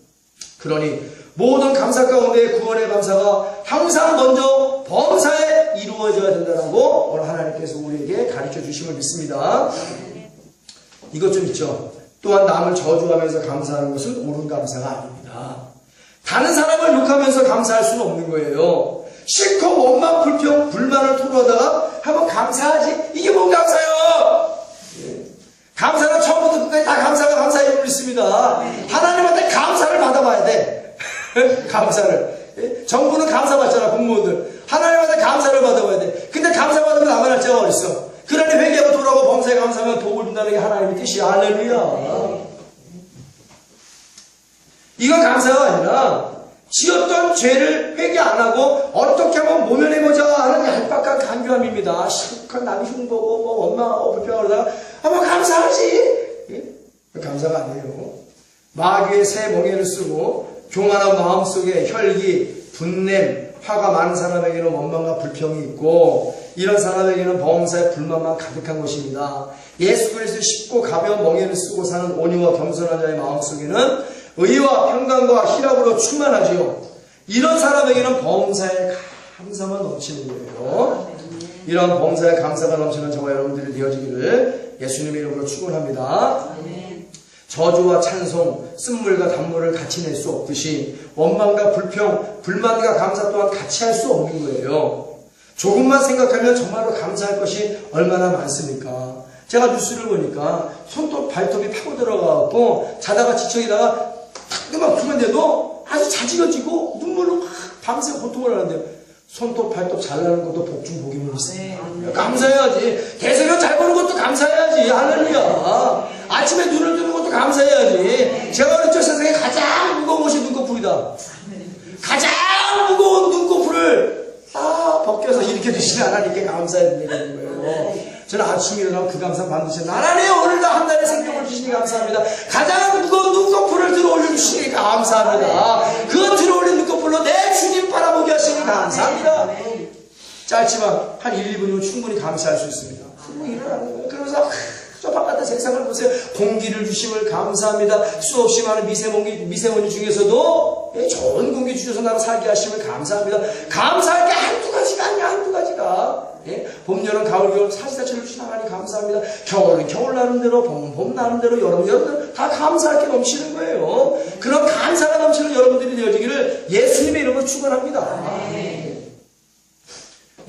그러니 모든 감사 가운데 구원의 감사가 항상 먼저 범사에 때 이루어져야 된다라고 오늘 하나님께서 우리에게 가르쳐 주심을 믿습니다. 이것 좀 있죠. 또한 남을 저주하면서 감사하는 것은 옳은 감사가 아닙니다. 다른 사람을 욕하면서 감사할 수는 없는 거예요. 실컷 원망, 불평, 불만을 토로하다가 한번 감사하지. 이게 뭔 감사예요? 감사는 처음부터 끝까지 다 감사의 이유를 있습니다. 하나님한테 감사를 받아봐야 돼. 감사를. 정부는 감사 받잖아, 공무원들. 하나님한테 감사를 받아봐야 돼. 근데 감사 받으면 나만 할 자가 어딨어? 그러니 회개하고 돌아오고 범사에 감사하면 복을 준다는 게 하나님의 뜻이야. 할렐루야. 이건 감사가 아니라 지었던 죄를 회개 안 하고 어떻게 하면 모면해보자 하는 얄팍한 간교함입니다. 실컷 남이 흉보고 뭐 원망하고 불평하고 그러다가 한번 감사하지. 감사가 아니에요. 마귀의 새 멍에를 쓰고 교만한 마음속에 혈기, 분냄, 화가 많은 사람에게는 원망과 불평이 있고 이런 사람에게는 범사에 불만만 가득한 것입니다. 예수 그리스도의 쉽고 가벼운 멍에를 쓰고 사는 온유와 겸손한 자의 마음속에는 의와 평강과 희락으로 충만하지요. 이런 사람에게는 범사에 감사만 넘치는 거예요. 이런 범사에 감사가 넘치는 저와 여러분들이 되어지기를 예수님의 이름으로 축원합니다. 저주와 찬송, 쓴물과 단물을 같이 낼 수 없듯이 원망과 불평, 불만과 감사 또한 같이 할 수 없는 거예요. 조금만 생각하면 정말로 감사할 것이 얼마나 많습니까? 제가 뉴스를 보니까 손톱, 발톱이 파고 들어가고 자다가 지쳐있다가 탁 그만데도 아주 자지러지고 눈물로 막 밤새 고통을 하는데요. 손톱, 발톱 잘 나는 것도 복중 복임을 있어요. 감사해야지. 대세력 잘 보는 것도 감사해야지. 할렐루야. 아침에 눈을 뜨는 것도 감사해야지. 제가 그랬죠. 세상에 가장 무거운 것이 눈꺼풀이다. 가장 무거운 눈꺼풀을 다 벗겨서 이렇게 드시는 하나님께 감사해야 되는 거예요. 저는 아침에 일어나면 그 감사 반드시 나라네요. 오늘도 한 달의 생명을 주시니 감사합니다. 가장 무거운 눈꺼풀을 들어 올려주시니 감사합니다. 그 들어 올린 눈꺼풀로 내 주님 바라보게 하시니 감사합니다. 짧지만 한 1, 2분이면 충분히 감사할 수 있습니다. 충분히 일어나는 거예요. 그러면서 저 바깥의 세상을 보세요. 공기를 주심을 감사합니다. 수없이 많은 미세먼지 중에서도 좋은 공기 주셔서 나를 살게 하심을 감사합니다. 감사할 게 한두 가지가 아니야. 한두 가지가. 봄, 여름, 가을, 겨울 사시사철을 주신 하나님 감사합니다. 겨울은 겨울 나름대로, 봄 나름대로, 여름 여름대로 다 감사할 게 넘치는 거예요. 그런 감사가 넘치는 여러분들이 되어지기를 예수님의 이름으로 축원합니다.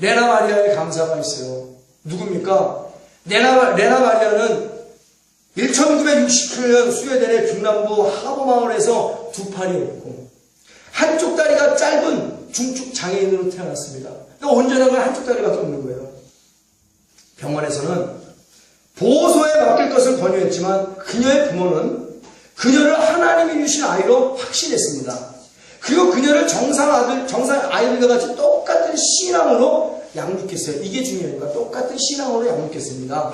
레나 마리아의 감사가 있어요. 누굽니까? 레나 마리아는 1968년 스웨덴의 중남부 하버마을에서 두 팔이 없고 한쪽 다리가 짧은 중축 장애인으로 태어났습니다. 그러니까 온전한 건 한쪽 다리밖에 없는 거예요. 병원에서는 보호소에 맡길 것을 권유했지만 그녀의 부모는 그녀를 하나님이 주신 아이로 확신했습니다. 그리고 그녀를 정상 아이들과 같이 똑같은 신앙으로 양육했어요. 이게 중요합니다. 똑같은 신앙으로 양육했습니다.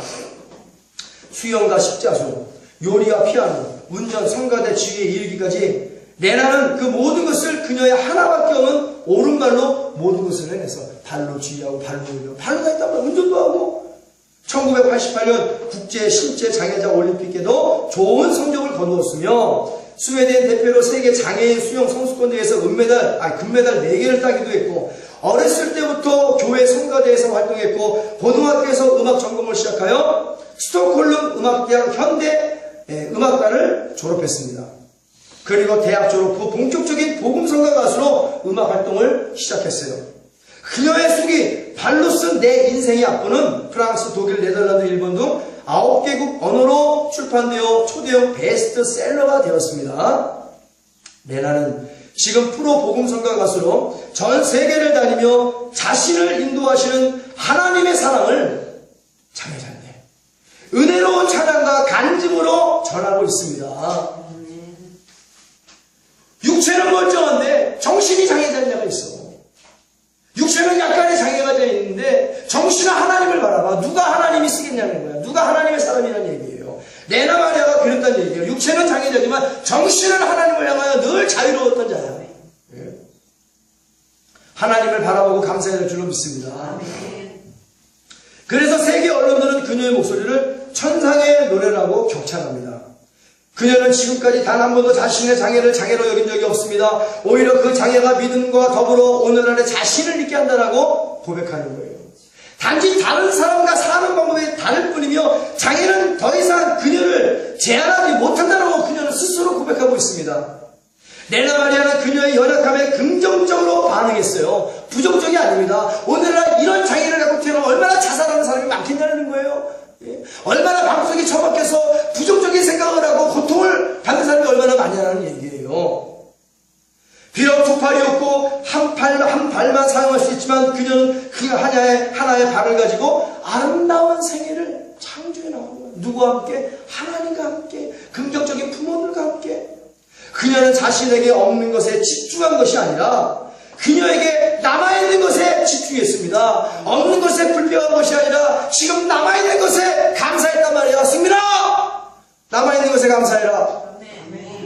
수영과 십자수, 요리와 피아노, 운전, 성가대, 지휘에 이르기까지 레나는 그 모든 것을 그녀의 하나밖에 없는 오른발로 모든 것을 해내서 발로 지휘하고 발로 올려 발로 했단 말이야. 운전도 하고 1988년 국제 신체 장애자 올림픽에도 좋은 성적을 거두었으며 스웨덴 대표로 세계 장애인 수영 선수권 대회에서 금메달 4개를 따기도 했고 어렸을 때부터 교회 성가대에서 활동했고 고등학교에서 음악 전공을 시작하여 스톡홀름 음악대학 현대 음악과를 졸업했습니다. 그리고 대학 졸업 후 본격적인 복음성가 가수로 음악 활동을 시작했어요. 그녀의 숙이 발로 쓴 내 인생의 악보는 프랑스, 독일, 네덜란드, 일본 등 9개국 언어로 출판되어 초대형 베스트셀러가 되었습니다. 레나는 지금 프로 복음성가 가수로 전 세계를 다니며 자신을 인도하시는 하나님의 사랑을 자매자매 은혜로운 찬양과 간증으로 전하고 있습니다. 육체는 멀쩡한데 정신이 장애자인 자가 있어. 육체는 약간의 장애가 되어 있는데 정신은 하나님을 바라봐. 누가 하나님이 쓰겠냐는 거야. 누가 하나님의 사람이라는 얘기예요. 레나 마리아가 그랬다는 얘기예요. 육체는 장애자지만 정신은 하나님을 향하여 늘 자유로웠던 자야. 하나님을 바라보고 감사해야 될 줄로 믿습니다. 그래서 세계 언론들은 그녀의 목소리를 천상의 노래라고 격찬합니다. 그녀는 지금까지 단 한 번도 자신의 장애를 장애로 여긴 적이 없습니다. 오히려 그 장애가 믿음과 더불어 오늘날의 자신을 있게 한다라고 고백하는 거예요. 단지 다른 사람과 사는 방법이 다를 뿐이며 장애는 더 이상 그녀를 제한하지 못한다라고 그녀는 스스로 고백하고 있습니다. 레나 마리아는 그녀의 연약함에 긍정적으로 반응했어요. 부정적이 아닙니다. 오늘날 이런 장애를 갖고 태어나 얼마나 자살하는 사람이 많겠냐는 거예요. 얼마나 방송에 처박혀서 부정적인 생각을 하고 고통을 받는 사람이 얼마나 많냐는 얘기예요. 비록 두 팔이 없고 한 발만 사용할 수 있지만 그녀는 그 하나의 발을 가지고 아름다운 생애를 창조해 나온 거예요. 누구와 함께? 하나님과 함께, 긍정적인 부모들과 함께. 그녀는 자신에게 없는 것에 집중한 것이 아니라 그녀에게 남아있는 것에 집중했습니다. 없는 것에 불평한 것이 아니라 지금 남아있는 것에 감사했단 말이에요. 승민아! 남아있는 것에 감사해라.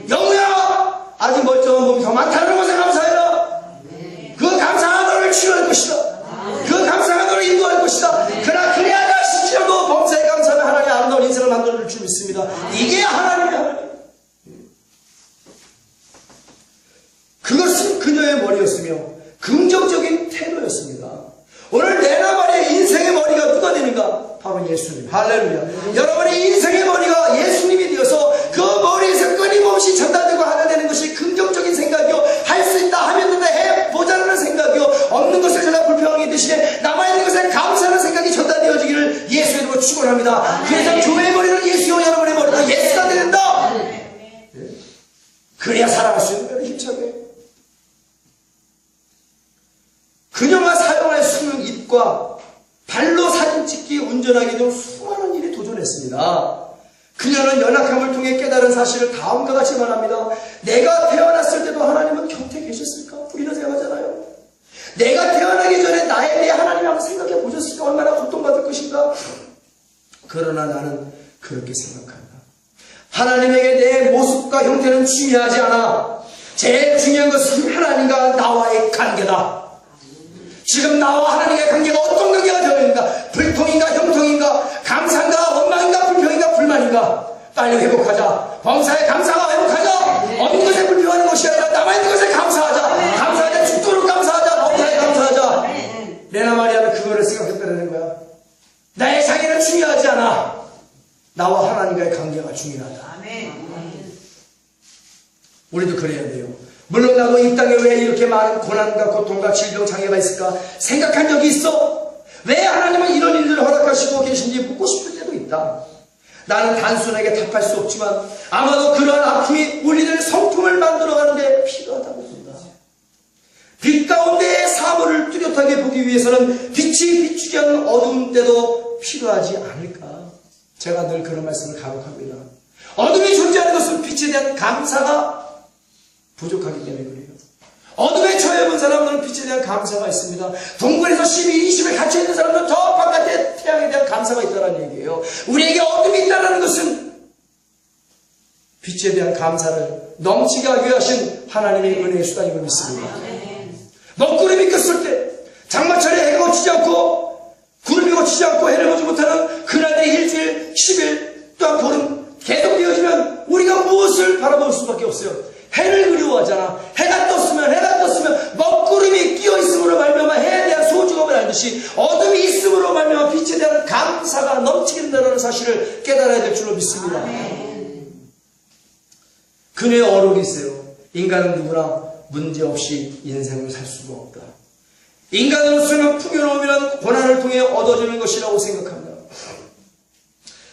영우야! 아직 멀쩡한 몸이 더 많다는 것에 감사해라. 그 감사가 너를 치료할 것이다. 그 감사가 너를 인도할 것이다. 그러나 그래야 할지라도 범사에 감사하면 하나님 아름다운 인생을 만들어줄 줄 믿습니다. 이게 하나님의 하나님. 그것은 그녀의 머리였으며 긍정적인 태도였습니다. 오늘 레나 마리아의 인생의 머리가 누가 되는가? 바로 예수님. 할렐루야. 여러분의 인생의 머리가 예수님이 되어서 그 머리에서 끊임없이 전달되고 하나 되는 것이 긍정적인 생각이요. 할 수 있다 하면 된다 해보자는 생각이요. 없는 것을 전하 불평하기 대신에 남아있는 것에 감사하는 생각이 전달되어지기를 예수의 이름으로 축원합니다. 그래서 교회의 머리는 예수요, 여러분의 머리는 예수가 된다. 그래야 살아갈 수 있는 거예요. 힘차게. 그녀가 사용할 수 있는 입과 발로 사진 찍기, 운전하기 등 수많은 일에 도전했습니다. 그녀는 연약함을 통해 깨달은 사실을 다음과 같이 말합니다. 내가 태어났을 때도 하나님은 곁에 계셨을까? 우리는 생각하잖아요. 내가 태어나기 전에 나에 대해 하나님이 한번 생각해 보셨을까? 얼마나 고통받을 것인가? 그러나 나는 그렇게 생각한다. 하나님에게 내 모습과 형태는 중요하지 않아. 제일 중요한 것은 하나님과 나와의 관계다. 지금 나와 하나님의 관계가 어떤 관계가 되어 있는가? 불통인가 형통인가? 감사인가 원망인가? 불평인가? 불만인가? 빨리 회복하자. 범사에 감사가 회복하자. 없는 것에 불평하는 것이 아니라 남아있는 것에 감사하자. 감사하자. 죽도록 감사하자. 범사에 감사하자. 레나 마리아는 그거를 생각했다는 거야. 나의 장애는 중요하지 않아. 나와 하나님과의 관계가 중요하다. 우리도 그래야 돼요. 물론 나도 이 땅에 왜 이렇게 많은 고난과 고통과 질병 장애가 있을까 생각한 적이 있어. 왜 하나님은 이런 일들을 허락하시고 계신지 묻고 싶을 때도 있다. 나는 단순하게 답할 수 없지만 아마도 그러한 아픔이 우리들 성품을 만들어가는데 필요하다고 본다. 빛 가운데의 사물을 뚜렷하게 보기 위해서는 빛이 비추지 않는 어두운 때도 필요하지 않을까. 제가 늘 그런 말씀을 가독합니다. 어둠이 존재하는 것은 빛에 대한 감사가 부족하기 때문에 그래요. 어둠에 처해본 사람들은 빛에 대한 감사가 있습니다. 동굴에서 12, 20에 갇혀있는 사람들은 저 바깥에 태양에 대한 감사가 있다는 얘기예요. 우리에게 어둠이 있다는 것은 빛에 대한 감사를 넘치게 하기 위해 하신 하나님의 은혜의 수단임을 믿습니다. 먹구름이 꼈을 때 장마철에 해가 걷히지 않고 구름이 걷히지 않고 해를 보지 못하는 그날의 일주일, 10일 또한 보름 계속 되어지면 우리가 무엇을 바라볼 수밖에 없어요. 해를 그리워하잖아. 해가 떴으면 먹구름이 끼어있음으로 말미암아 해에 대한 소중함을 알듯이 어둠이 있음으로 말미암아 빛에 대한 감사가 넘치게 된다는 사실을 깨달아야 될 줄로 믿습니다. 그녀의 어록이 있어요. 인간은 누구나 문제없이 인생을 살 수가 없다. 인간으로서는 풍요로움이란 고난을 통해 얻어지는 것이라고 생각합니다.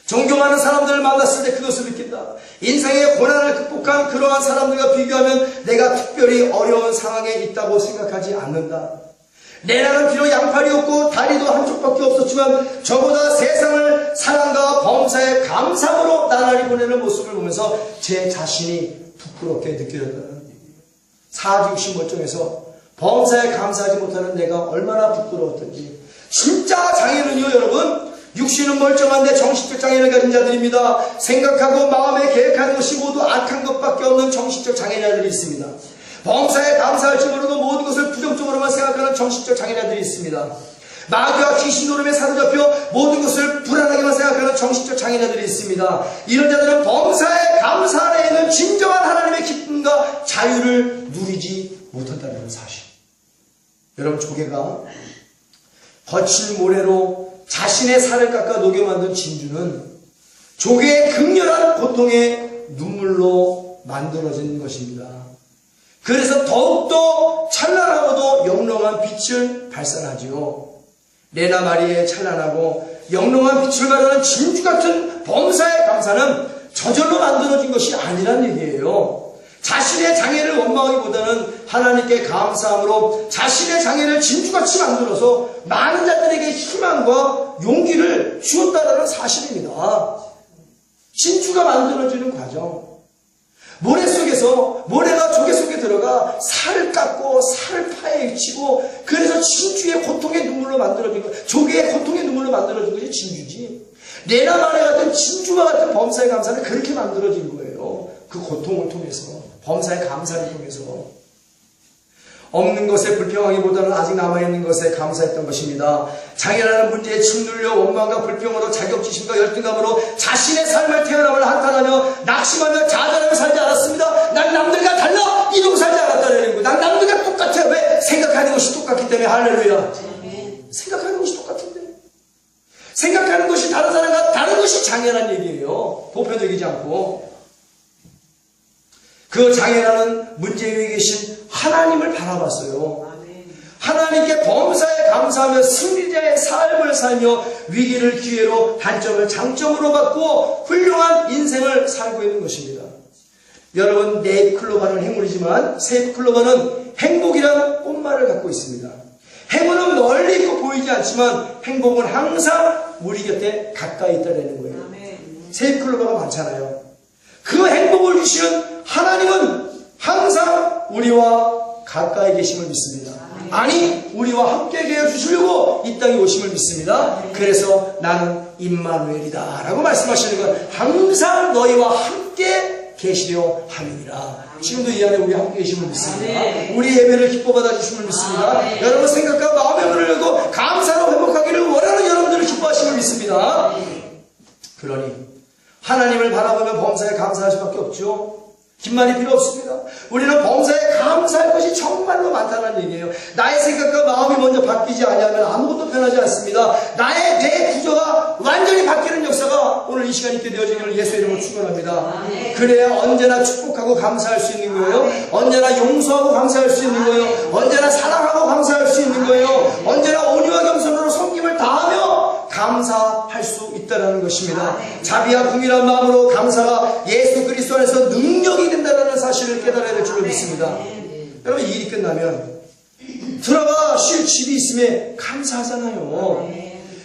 존경하는 사람들을 만났을 때 그것을 느낀다. 인생의 고난을 극복한 그러한 사람들과 비교하면 내가 특별히 어려운 상황에 있다고 생각하지 않는다. 레나는 비록 양팔이 없고 다리도 한쪽밖에 없었지만 저보다 세상을 사랑과 범사에 감사함으로 나날이 보내는 모습을 보면서 제 자신이 부끄럽게 느껴졌다는 얘기예요. 사지육신 멀쩡해서 범사에 감사하지 못하는 내가 얼마나 부끄러웠던지. 진짜 장애는요, 여러분, 육신은 멀쩡한데 정신적 장애를 가진 자들입니다. 생각하고 마음에 계획하는 것이 모두 악한 것밖에 없는 정신적 장애자들이 있습니다. 범사에 감사할지 모르고 모든 것을 부정적으로만 생각하는 정신적 장애자들이 있습니다. 마귀와 귀신 노름에 사로잡혀 모든 것을 불안하게만 생각하는 정신적 장애자들이 있습니다. 이런 자들은 범사에 감사 안에는 진정한 하나님의 기쁨과 자유를 누리지 못한다는 사실. 여러분, 조개가 거친 모래로 자신의 살을 깎아 녹여 만든 진주는 조개의 극렬한 고통의 눈물로 만들어진 것입니다. 그래서 더욱더 찬란하고도 영롱한 빛을 발산하지요. 레나 마리의 찬란하고 영롱한 빛을 발하는 진주 같은 범사의 감사는 저절로 만들어진 것이 아니란 얘기예요. 자신의 장애를 원망하기보다는 하나님께 감사함으로 자신의 장애를 진주같이 만들어서 많은 자들에게 희망과 용기를 주었다는 사실입니다. 진주가 만들어지는 과정. 모래 속에서, 모래가 조개 속에 들어가 살을 깎고 살을 파헤치고, 그래서 진주의 고통의 눈물로 만들어진 것, 조개의 고통의 눈물로 만들어진 것이 진주지. 레나 마리 같은 진주와 같은 범사의 감사는 그렇게 만들어진 거예요. 그 고통을 통해서, 범사의 감사를 통해서. 없는 것에 불평하기보다는 아직 남아있는 것에 감사했던 것입니다. 장애라는 문제에 짓눌려 원망과 불평으로 자격지심과 열등감으로 자신의 삶을 태어남을 한탄하며 낙심하며 좌절하며 살지 않았습니다. 난 남들과 달라 이러고 살지 않았다는 거예요. 난 남들과 똑같아. 왜? 생각하는 것이 똑같기 때문에. 할렐루야. 생각하는 것이 똑같은데, 생각하는 것이 다른 사람과 다른 것이 장애라는 얘기예요. 보편적이지 않고. 그 장애라는 문제 위에 계신 하나님을 바라봤어요. 하나님께 범사에 감사하며 승리자의 삶을 살며 위기를 기회로, 단점을 장점으로 바꾸어 훌륭한 인생을 살고 있는 것입니다. 여러분, 네잎클로버는 행운이지만 새잎클로버는 행복이란 꽃말을 갖고 있습니다. 행운은 멀리 있고 보이지 않지만 행복은 항상 우리 곁에 가까이 있다는 거예요. 새잎클로버가 많잖아요. 그 행복을 주시는 하나님은 항상 우리와 가까이 계심을 믿습니다. 아니, 우리와 함께 계어 주시려고 이 땅에 오심을 믿습니다. 그래서 나는 임마누엘이다 라고 말씀하시는 건 항상 너희와 함께 계시려 함이니라. 지금도 이 안에 우리 함께 계심을 믿습니다. 우리 예배를 기뻐 받아주심을 믿습니다. 여러분 생각과 마음의 문을 열고 감사로 회복하기를 원하는 여러분들을 기뻐하심을 믿습니다. 그러니 하나님을 바라보면 범사에 감사할 수밖에 없죠. 긴 말이 필요 없습니다. 우리는 범사에 감사할 것이 정말로 많다는 얘기예요. 나의 생각과 마음이 먼저 바뀌지 않으면 아무것도 변하지 않습니다. 나의 내 구조가 완전히 바뀌는 역사가 오늘 이 시간 있게 되어지기를 예수 이름으로 축원합니다. 그래야 언제나 축복하고 감사할 수 있는 거예요. 언제나 용서하고 감사할 수 있는 거예요. 언제나 사랑하고 감사할 수 있는 거예요. 언제나 온유와 겸손으로 섬김을 다하며 감사할 수 있다는 것입니다. 자비와 궁일한 마음으로 감사가 예수 그리스도 안에서 능력이 된다는 사실을 깨달아야 될 줄로 믿습니다. 여러분, 이 일이 끝나면 들어가 쉴 집이 있으면 감사하잖아요.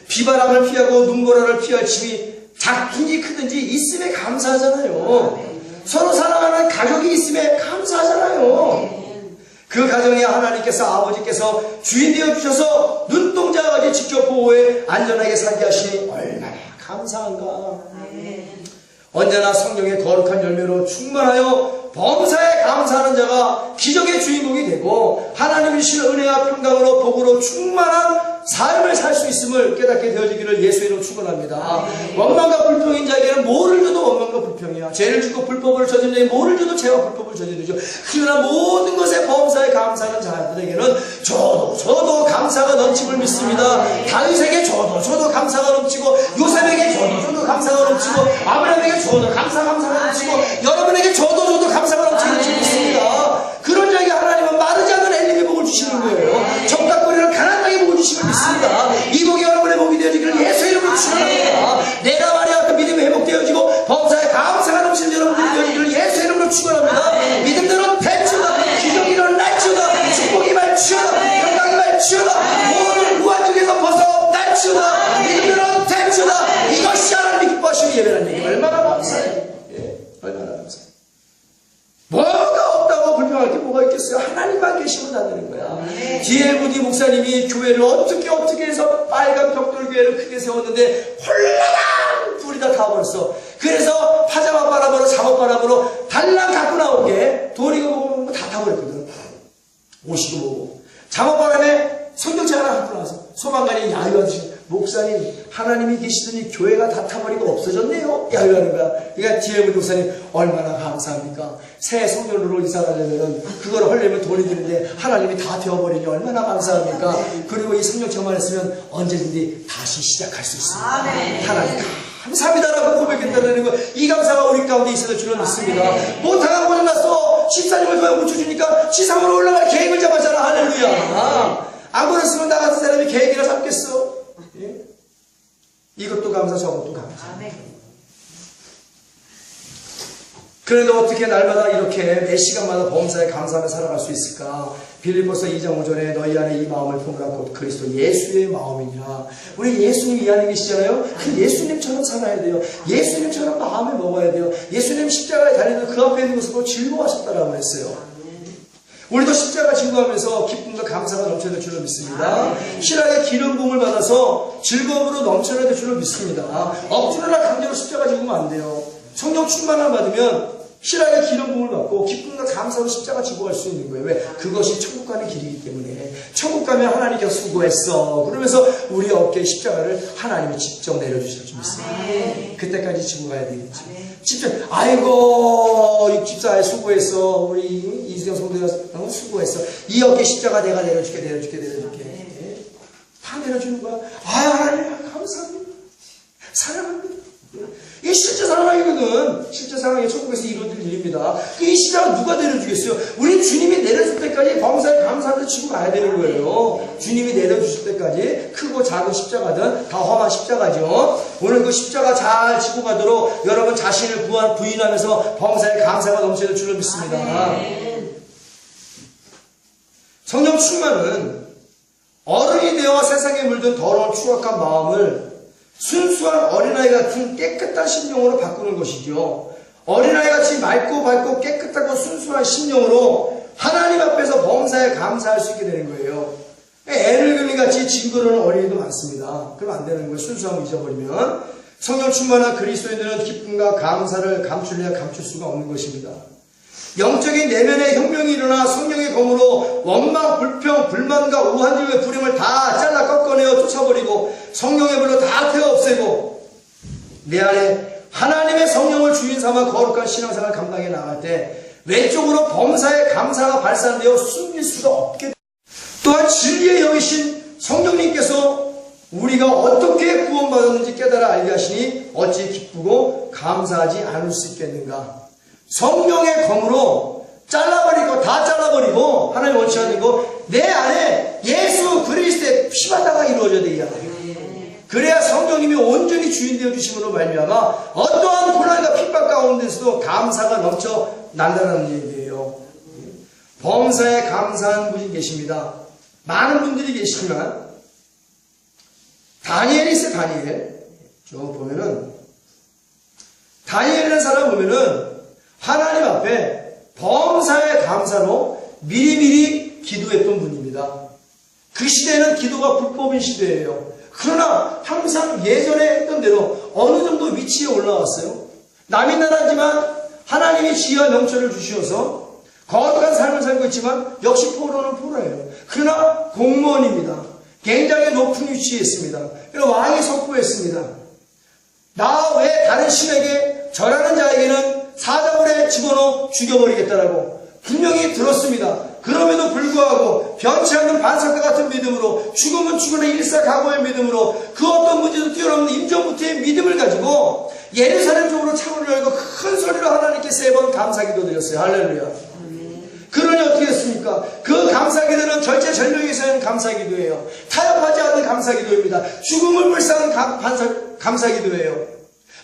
비바람을 피하고 눈보라를 피할 집이 작든지 크든지 있으면 감사하잖아요. 서로 사랑하는 가족이 있으면 감사하잖아요. 그 가정에 하나님께서, 아버지께서 주인 되어 주셔서 눈동자까지 직접 보호해 안전하게 살게 하시니 얼마나 감사한가. 언제나 성령의 거룩한 열매로 충만하여 범사에 감사하는 자가 기적의 주인공이 되고 하나님이 주신 은혜와 평강으로 복으로 충만한 삶을 살 수 있음을 깨닫게 되어지기를 예수 이름으로 축원합니다. 원망과 불평인 자에게는 뭐를 줘도 원망과 불평이야. 죄를 짓고 불법을 저지른 자에게 뭐를 줘도 죄와 불법을 저지르죠. 그러나 모든 것에 범사에 감사하는 자들에게는 저도 감사가 넘침을 믿습니다. 다윗에게 저도 감사가 넘치고, 요셉에게 저도 감사가 넘치고, 아브라함에게 저도 감사가 넘치고, 여러분에게 저도 감사가 넘치는 믿습니다. 그런 자에게 하나님은 마르지 않는 엘리의 복을 주시는 거예요. 적각거리는 가난하게 복을 주시는 믿습니다. 이 복이 여러분의 복이 되어지기를 예수 이름으로 축원합니다. 내가 말이야 그 믿음이 회복되어지고 범사에 감사가 넘치는 여러분들이 되어지기를 예수 이름으로 축원합니다. 믿음대로 대치다, 기적이 일어날지어다, 축복이 말지어다, 건강이 말지어다, 모든 무한중에서 벗어 날지어다, 믿음대로 대치다. 이것이 하나님이 기뻐하시는 예배라는 얘기. 얼마나 감사해요. 얼마나 감사해요. 뭐가 없다고 불평할 게 뭐가 있겠어요? 하나님만 계시면 다 되는 거야. D.L. 무디 목사님이 교회를 어떻게 해서 빨간 벽돌 교회를 크게 세웠는데 홀라당 불이 다 타버렸어. 그래서 파자마 바람으로 잠옷 바람으로 달랑 갖고 나온 게 돌이고 뭐고 다 타버렸거든. 옷이고 뭐고. 잠옷 바람에 성경책 하나 갖고 나와서 소방관이 야유하듯이 목사님, 하나님이 계시더니 교회가 다 타버리고 없어졌네요. 야, 이러는 거야. 그러니까 뒤에 우리 목사님, 얼마나 감사합니까? 새 성전으로 이사 가려면은, 그걸 하려면 돈이 드는데, 하나님이 다 되어버리니 얼마나 감사합니까? 그리고 이 성령 충만했으면 언제든지 다시 시작할 수 있습니다. 하나님, 감사합니다라고 고백했다는 거, 이 감사가 우리 가운데 있어서 줄을 믿습니다. 못하가 고장났어. 14년을 더 고쳐주니까 지상으로 올라갈 계획을 잡았잖아. 할렐루야. 안 그랬으면 나 같은 사람이 계획이나 잡겠어. 예? 이것도 감사, 저것도 감사. 그런데 어떻게 날마다 이렇게 매 시간마다 범사에 감사하며 살아갈 수 있을까? 빌립보서 2장 5절에 너희 안에 이 마음을 품으라 곧 그리스도 예수의 마음이니라. 우리 예수님 이 안에 계시잖아요. 그 예수님처럼 살아야 돼요. 예수님처럼 마음을 먹어야 돼요. 예수님 십자가에 달리는 그 앞에 있는 것으로 즐거워하셨다라고 했어요. 우리도 십자가 증거하면서 기쁨과 감사가 넘쳐야 될 줄로 믿습니다. 실하게 기름 부음을 받아서 즐거움으로 넘쳐야 될 줄로 믿습니다. 억지로나 강제로 십자가 지고면 안 돼요. 성령 충만함 받으면 실하게 기름 부음을 받고 기쁨과 감사로 십자가 지고 갈 수 있는 거예요. 왜? 그것이 천국 가는 길이기 때문에. 천국 가면 하나님께서 수고했어. 그러면서 우리 어깨에 십자가를 하나님이 직접 내려주실 줄 믿습니다. 그때까지 지고 가야 되겠죠. 직접, 아이고, 64에 수고했어. 우리 이수경 성도가 수고했어. 이 어깨 십자가 내가 내려줄게. 다 내려주는 거야. 하나님 감사합니다. 사랑합니다. 이게 실제 상황이거든. 실제 상황이 천국에서 이루어질 일입니다. 이 십자가 누가 내려주겠어요? 우리 주님이 내려줄 때까지 범사에 감사하면서 지고 가야 되는 거예요. 주님이 내려주실 때까지 크고 작은 십자가든 다 험한 십자가죠. 오늘 그 십자가 잘 지고 가도록 여러분 자신을 부인하면서 범사에 감사가 넘치는 줄로 믿습니다. 성령 충만은 어른이 되어 세상에 물든 더러운 추악한 마음을 순수한 어린아이 같은 깨끗한 심령으로 바꾸는 것이죠. 어린아이같이 맑고 깨끗하고 순수한 심령으로 하나님 앞에서 범사에 감사할 수 있게 되는 거예요. 애늙은이같이 징그러운 어린이도 많습니다. 그럼 안 되는 거예요. 순수함을 잊어버리면. 성령 충만한 그리스도인들은 기쁨과 감사를 감추려야 감출 수가 없는 것입니다. 영적인 내면의 혁명이 일어나 성령의 검으로 원망, 불평, 불만과 우한증의 불행을 다 잘라 꺾어내어 쫓아버리고 성령의 불로 다 태워 없애고 내 안에 하나님의 성령을 주인 삼아 거룩한 신앙생활 감당해 나갈 때 외적으로 범사에 감사가 발산되어 숨길 수가 없게 됩니다. 또한 진리의 영이신 성령님께서 우리가 어떻게 구원받았는지 깨달아 알게 하시니 어찌 기쁘고 감사하지 않을 수 있겠는가. 성령의 검으로 잘라버리고 다 잘라버리고 하나님 원치 않는 거 내 안에 예수 그리스도의 피바다가 이루어져야 되야. 그래야 성령님이 온전히 주인 되어 주심으로 말미암아 어떠한 고난과 핍박 가운데서도 감사가 넘쳐 난다는 얘기예요. 범사에 감사한 분이 계십니다. 많은 분들이 계시지만 다니엘이 있어요. 다니엘. 저 보면은 다니엘이라는 사람 보면은 하나님 앞에 범사의 감사로 미리미리 기도했던 분입니다. 그 시대는 기도가 불법인 시대예요. 그러나 항상 예전에 했던 대로 어느 정도 위치에 올라왔어요. 남의 나라지만 하나님이 지혜와 명철을 주셔서 거룩한 삶을 살고 있지만 역시 포로는 포로예요. 그러나 공무원입니다. 굉장히 높은 위치에 있습니다. 왕이 속보했습니다. 나 외 다른 신에게 절하는 자에게는 사자굴에 집어넣어 죽여버리겠다라고 분명히 들었습니다. 그럼에도 불구하고 변치 않는 반석과 같은 믿음으로 죽으면 죽으나 일사각오의 믿음으로 그 어떤 문제도 뛰어넘는 임종부터의 믿음을 가지고 예루살렘 쪽으로 창문을 열고 큰 소리로 하나님께 3번 감사기도 드렸어요. 할렐루야. 그러니 어떻게 했습니까? 그 감사기도는 절체절명에서 하는 감사기도예요. 타협하지 않는 감사기도입니다. 죽음을 불쌍한 감사기도예요.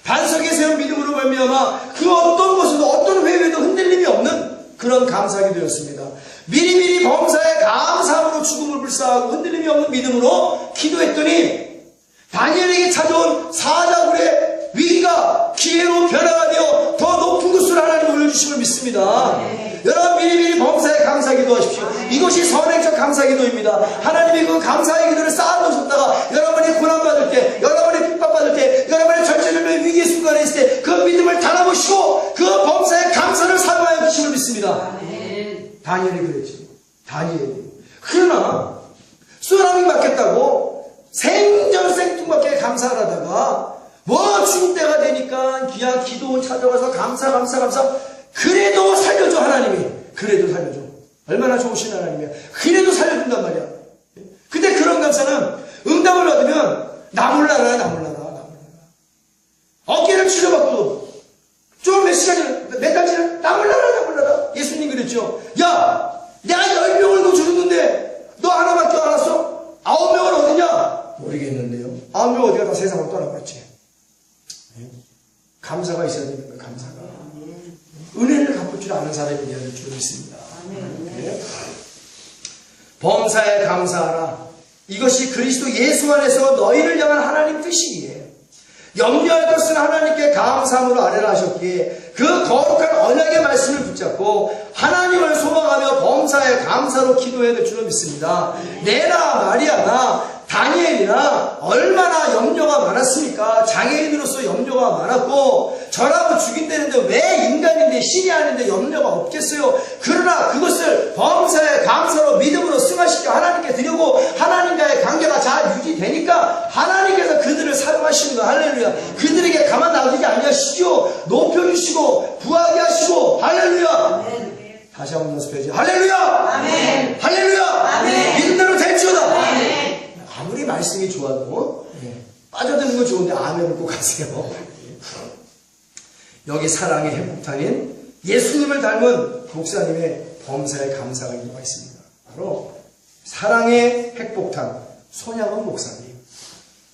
반석에 세운 믿음으로 말미암아 그 어떤 곳에도 어떤 회외도 흔들림이 없는 그런 감사기도였습니다. 미리미리 범사에 감사함으로 죽음을 불사하고 흔들림이 없는 믿음으로 기도했더니 다니엘에게 찾아온 사자굴의 위기가 기회로 변화가 되어 더 높은 곳으로 하나님 올려주심을 믿습니다. 여러분 미리미리 범사에 감사기도 하십시오. 이것이 선행적 감사기도입니다. 하나님이 그 감사의 기도를 쌓아놓으셨다가 여러분이 고난받을 때, 여러분이 핍박받을 때, 여러분의 절체절명의 위기의 순간에 있을 때 그 믿음을 달아보시고 그 범사에 감사를 사모하여 주심을 믿습니다. 다니엘이 그랬죠. 다니엘이. 그러나 수라기 맡겼다고 생전 생뚱맞게 감사를 하다가 뭐 죽을 때가 되니까 그냥 기도원 찾아가서 감사 그래도 살려줘 하나님이. 그래도 살려줘. 얼마나 좋으신 하나님이야. 그래도 살려준단 말이야. 근데 그런 감사는 응답을 받으면 나 몰라라. 어깨를 치료받고 좀 몇 시간 지나 몇 달 지나 나 몰라라. 예수님 그랬죠. 야 내가 10명을 고쳐줬는데 너 하나밖에 안 왔어? 9명은 어디냐? 모르겠는데요. 9명 어디가 다 세상으로 떠나버렸지. 감사가 있어야 되는 거예요. 감사가. 은혜를 갚을 줄 아는 사람이 되어야 될 줄 믿습니다. 네. 범사에 감사하라. 이것이 그리스도 예수 안에서 너희를 향한 하나님 뜻이기에 염려할 것은 하나님께 감사함으로 아뢰라 하셨기에 그 거룩한 언약의 말씀을 붙잡고 하나님을 소망하며 범사에 감사로 기도해야 될 줄로 믿습니다. 내나 마리아나 다니엘이나 얼마나 염려가 많았습니까? 장애인으로서 염려가 많았고 저라고 죽인다는데 왜 인간인데 신이 아닌데 염려가 없겠어요? 그러나 그것을 범사에 감사로 믿음으로 승화시켜 하나님께 드리고 하나님과의 관계가 잘 유지되니까 하나님께서 그들을 사용하시는 거 할렐루야. 그들에게 가만 놔두지 아니하시죠. 높여주시고 부하게 하시고 할렐루야. 다시 한번 연습해야지. 할렐루야. 아멘. 할렐루야. 아멘. 믿음대로 될지어다. 아멘. 아무리 말씀이 좋아도 빠져드는 건 좋은데 아멘을 꼭 하세요. 여기 사랑의 핵폭탄인 예수님을 닮은 목사님의 범사에 감사가 이유가 있습니다. 바로 사랑의 핵폭탄 손양원 목사님.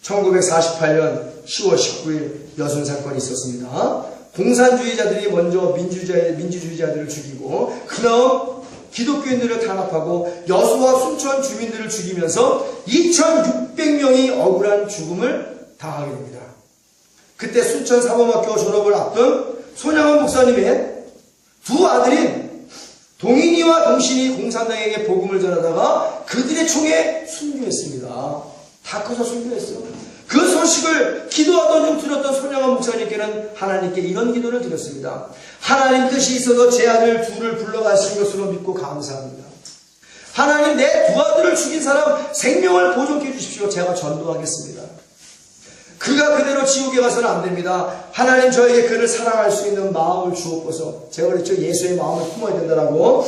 1948년 10월 19일 여순 사건이 있었습니다. 공산주의자들이 먼저 민주주의자들을 죽이고 그다음 기독교인들을 탄압하고 여수와 순천 주민들을 죽이면서 2600명이 억울한 죽음을 당하게 됩니다. 그때 순천 사범학교 졸업을 앞둔 손양원 목사님의 두 아들인 동인이와 동신이 공산당에게 복음을 전하다가 그들의 총에 순교했습니다. 다 커서 순교했어요. 그 소식을 기도하던 중 들었던 손양원 목사님께는 하나님께 이런 기도를 드렸습니다. 하나님 뜻이 있어서 제 아들 둘을 불러가신 것으로 믿고 감사합니다. 하나님 내 두 아들을 죽인 사람 생명을 보존해 주십시오. 제가 전도하겠습니다. 그가 그대로 지옥에 가서는 안 됩니다. 하나님 저에게 그를 사랑할 수 있는 마음을 주옵소서. 제가 그랬죠. 예수의 마음을 품어야 된다라고.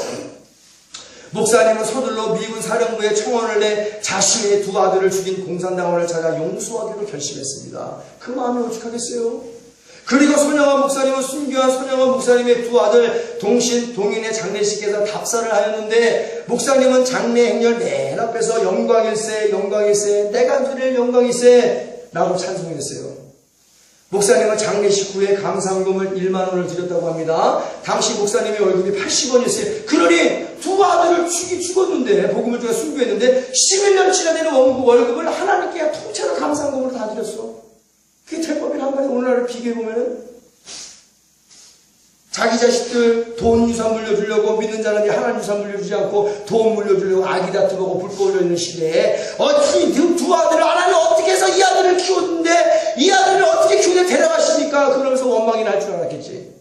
목사님은 서둘러 미군 사령부에 청원을 내 자신의 두 아들을 죽인 공산당원을 찾아 용서하기로 결심했습니다. 그 마음이 오죽하겠어요? 그리고 손양원 목사님은 순교한 손양원 목사님의 두 아들 동신, 동인의 장례식에서 답사를 하였는데 목사님은 장례 행렬 맨 앞에서 영광일세 내가 드릴 영광일세 라고 찬송했어요. 목사님은 장례식 후에 감사헌금을 1만 원을 드렸다고 합니다. 당시 목사님의 월급이 80원이었어요. 그러니 두 아들을 죽었는데 복음을 통해 순교했는데 11년치나 되는 월급을 하나님께 통째로 감사헌금으로 다 드렸어. 그게 될 법이란 한 말이에요. 오늘날을 비교해보면은 자기 자식들 돈 유산 물려주려고 믿는 자들이 하나님 유산 물려주지 않고 돈 물려주려고 아기 다투고 불 꺼져 있는 시대에 어떻게 두 아들을 하나님 어떻게 해서 이 아들을 키웠는데 이 아들을 어떻게 키우는데 데려가십니까? 그러면서 원망이 날 줄 알았겠지.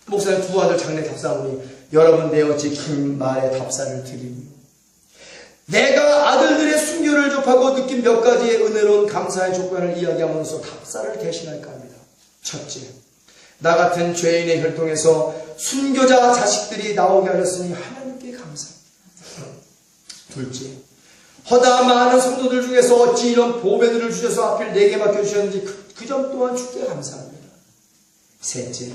목사님 두 아들 장례 답사하니 여러분 내 어찌 긴 말에 답사를 드리니 내가 아들들의 순교를 접하고 느낀 몇 가지의 은혜로운 감사의 조건을 이야기하면서 답사를 대신할까 합니다. 첫째, 나 같은 죄인의 혈통에서 순교자 자식들이 나오게 하셨으니 하나님께 감사합니다. 둘째, 허다 많은 성도들 중에서 어찌 이런 보배들을 주셔서 하필 내게 맡겨주셨는지 그 점 또한 주께 감사합니다. 셋째,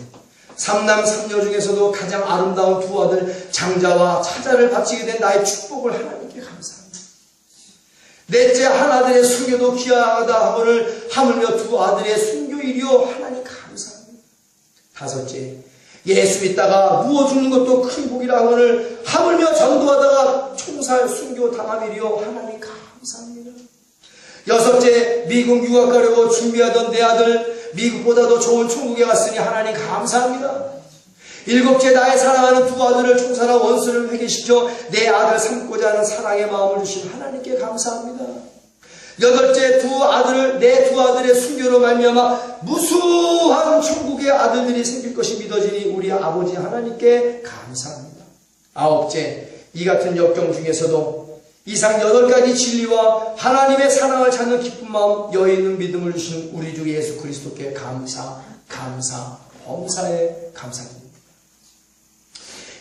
삼남 삼녀 중에서도 가장 아름다운 두 아들 장자와 차자를 바치게 된 나의 축복을 하나님께 감사합니다. 넷째, 한 아들의 순교도 귀하다 하거늘 하물며 두 아들의 순교일이요 하나님 감사합니다. 다섯째, 예수 믿다가 누워 죽는 것도 큰 복이라 하거늘 하물며 전도하다가 총살 순교 당함이리요 하나님 감사합니다. 여섯째, 미국 유학 가려고 준비하던 내 아들 미국보다도 좋은 천국에 갔으니 하나님 감사합니다. 일곱째, 나의 사랑하는 두 아들을 총살한 원수를 회개시켜 내 아들 삼고자 하는 사랑의 마음을 주신 하나님께 감사합니다. 여덟째, 내 두 아들의 순교로 말미암아 무수한 천국의 아들들이 생길 것이 믿어지니 우리 아버지 하나님께 감사합니다. 아홉째, 이 같은 역경 중에서도 이상 8가지 진리와 하나님의 사랑을 찾는 기쁜 마음, 여유 있는 믿음을 주시는 우리 주 예수 그리스도께 범사에 감사드립니다.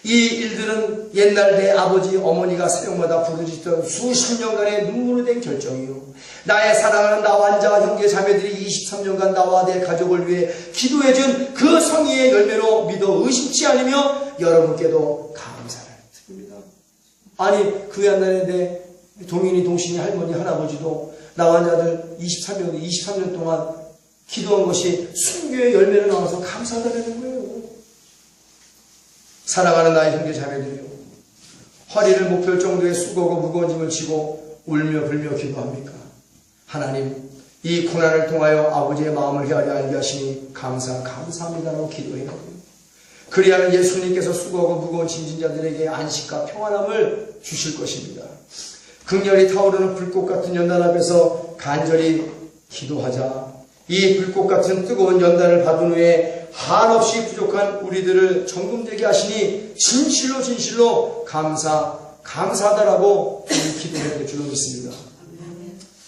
이 일들은 옛날 내 아버지 어머니가 새벽마다 부르짖던 수십 년간의 눈물로 된 결정이요, 나의 사랑하는 나 환자 형제 자매들이 23년간 나와 내 가족을 위해 기도해준 그 성의의 열매로 믿어 의심치 않으며 여러분께도 감사를 드립니다. 아니 그 옛날에 내 동인이 동신이 할머니 할아버지도 나 환자들 23년 동안 기도한 것이 순교의 열매로 나와서 감사하다는 거예요. 사랑하는 나의 형제 자매들이요, 허리를 못 펼 정도의 수고고 무거운 짐을 지고 울며 불며 기도합니까? 하나님, 이 고난을 통하여 아버지의 마음을 헤아려 알게 하시니 감사합니다라고 기도해야 돼요. 그리하면 예수님께서 수고하고 무거운 짐진 자들에게 안식과 평안함을 주실 것입니다. 극렬히 타오르는 불꽃 같은 연단 앞에서 간절히 기도하자. 이 불꽃 같은 뜨거운 연단을 받은 후에 한없이 부족한 우리들을 정금되게 하시니 진실로 감사하다라고 기도해야 될 줄로 믿습니다.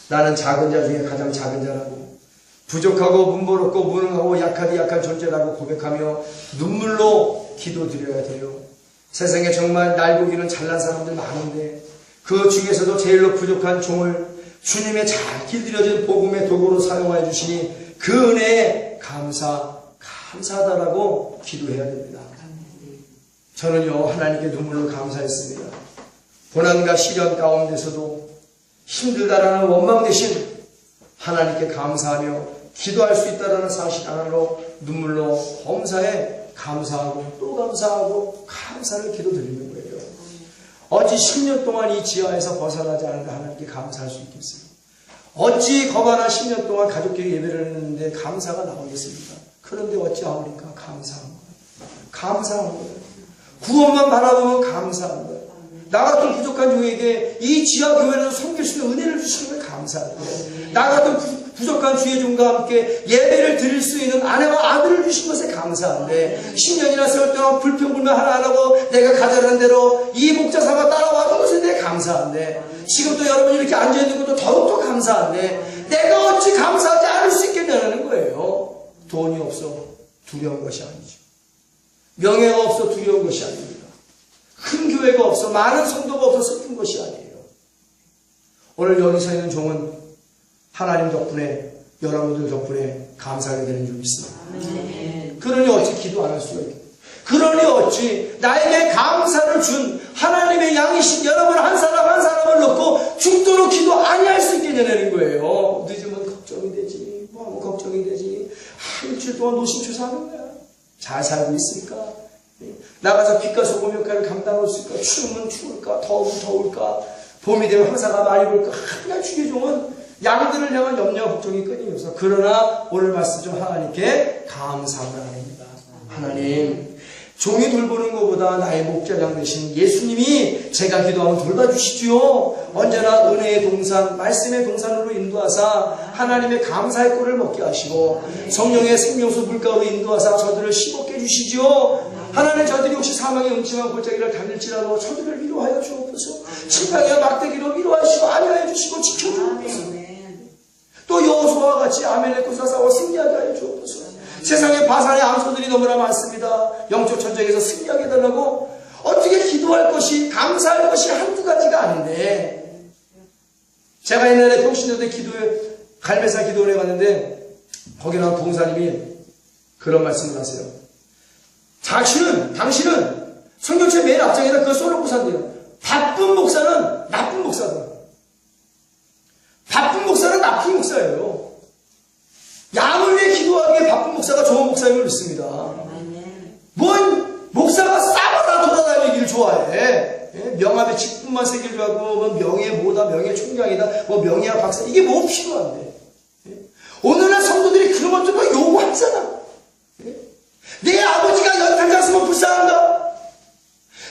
나는 작은 자 중에 가장 작은 자라고, 부족하고 문버럽고 무능하고 약한 존재라고 고백하며 눈물로 기도드려야 돼요. 세상에 정말 날고기는 잘난 사람들 많은데 그 중에서도 제일로 부족한 종을 주님의 잘 길들여진 복음의 도구로 사용하여 주시니 그 은혜에 감사하다라고 기도해야 됩니다. 저는요, 하나님께 눈물로 감사했습니다. 고난과 시련 가운데서도 힘들다라는 원망 대신 하나님께 감사하며 기도할 수 있다라는 사실 하나로 눈물로 범사에 감사하고 또 감사하고 감사를 기도드리는 거예요. 어찌 10년 동안 이 지하에서 벗어나지 않은데 하나님께 감사할 수 있겠어요? 어찌 거만한 10년 동안 가족끼리 예배를 했는데 감사가 나오겠습니까? 그런데 어찌하옵니까? 감사한 거예요. 구원만 바라보면 감사한 거예요. 나 같은 부족한 종에게 이 지하 교회에서 섬길 수 있는 은혜를 주시는 걸 감사한 거예요. 나 같은 부족한 주의 종과 함께 예배를 드릴 수 있는 아내와 아들을 주신 것에 감사한데 10년이나 세월 동안 불평불만 하나 안 하고 내가 가자는 대로 이 목자 삼아 따라와 준 것에 대해 감사한데 지금 또 여러분이 이렇게 앉아있는 것도 더욱더 감사한데 내가 어찌 감사하지 않을 수 있겠냐는 거예요. 돈이 없어 두려운 것이 아니죠. 명예가 없어 두려운 것이 아닙니다. 큰 교회가 없어 많은 성도가 없어 슬픈 것이 아니에요. 오늘 여기 서 있는 종은 하나님 덕분에 여러분들 덕분에 감사하게 되는 줄 믿습니다. 그러니 어찌 기도 안 할 수가 있겠어요. 그러니 어찌 나에게 감사를 준 하나님의 양이신 여러분 한 사람 한 사람을 놓고 죽도록 기도 아니할 수 있겠냐는 거예요. 늦으면 걱정이 되지, 뭐 하면 걱정이 되지, 일주일 동안 노심초사하는 거야. 잘 살고 있을까? 나가서 빛과 소금 역할을 감당할 수 있을까? 추우면 추울까? 더우면 더울까? 봄이 되면 황사가 많이 불까? 하나 주의 종은 양들을 향한 염려와 걱정이 끊임없어. 그러나 오늘 말씀 중 하나님께 감사함을 합니다. 하나님, 종이 돌보는 것보다 나의 목자장 되신 예수님이 제가 기도하면 돌봐주시지요. 언제나 은혜의 동산, 말씀의 동산으로 인도하사 하나님의 감사의 꼴을 먹게 하시고 성령의 생명수 물가로 인도하사 저들을 씹먹게 해주시지요. 하나님, 저들이 혹시 사망의 음침한 골짜기를 다닐지라도 저들을 위로하여 주옵소서. 침팡이와 막대기로 위로하시고 안위하여 주시고 지켜주옵소서. 또 여호수아와 같이 아멜렉과 싸워 승리하게 하여 주옵소서. 세상에 바산의 암소들이 너무나 많습니다. 영적 전쟁에서 승리하게 해달라고 어떻게 기도할 것이, 감사할 것이 한두 가지가 아닌데, 제가 옛날에 평신여대 갈매사 기도원에 갔는데 거기 나온 봉사님이 그런 말씀을 하세요. 당신은 성경책 맨 앞장에다 그거 써놓고 산대요. 바쁜 목사는 나쁜 목사다. 바쁜 목사는 나쁜 목사예요. 양을 위해 기도하기에 바쁜 목사가 좋은 목사임을 믿습니다. 뭔 목사가 싸거나 돌아다니기를 좋아해. 명함에 직분만 새기를 좋아하고 뭐 명예 뭐다, 명예 총장이다, 뭐 명예학 박사, 이게 뭐 필요한데. 오늘날 성도들이 그런 것들을 요구하잖아. 내 아버지가 연탄 갔으면 불쌍한가?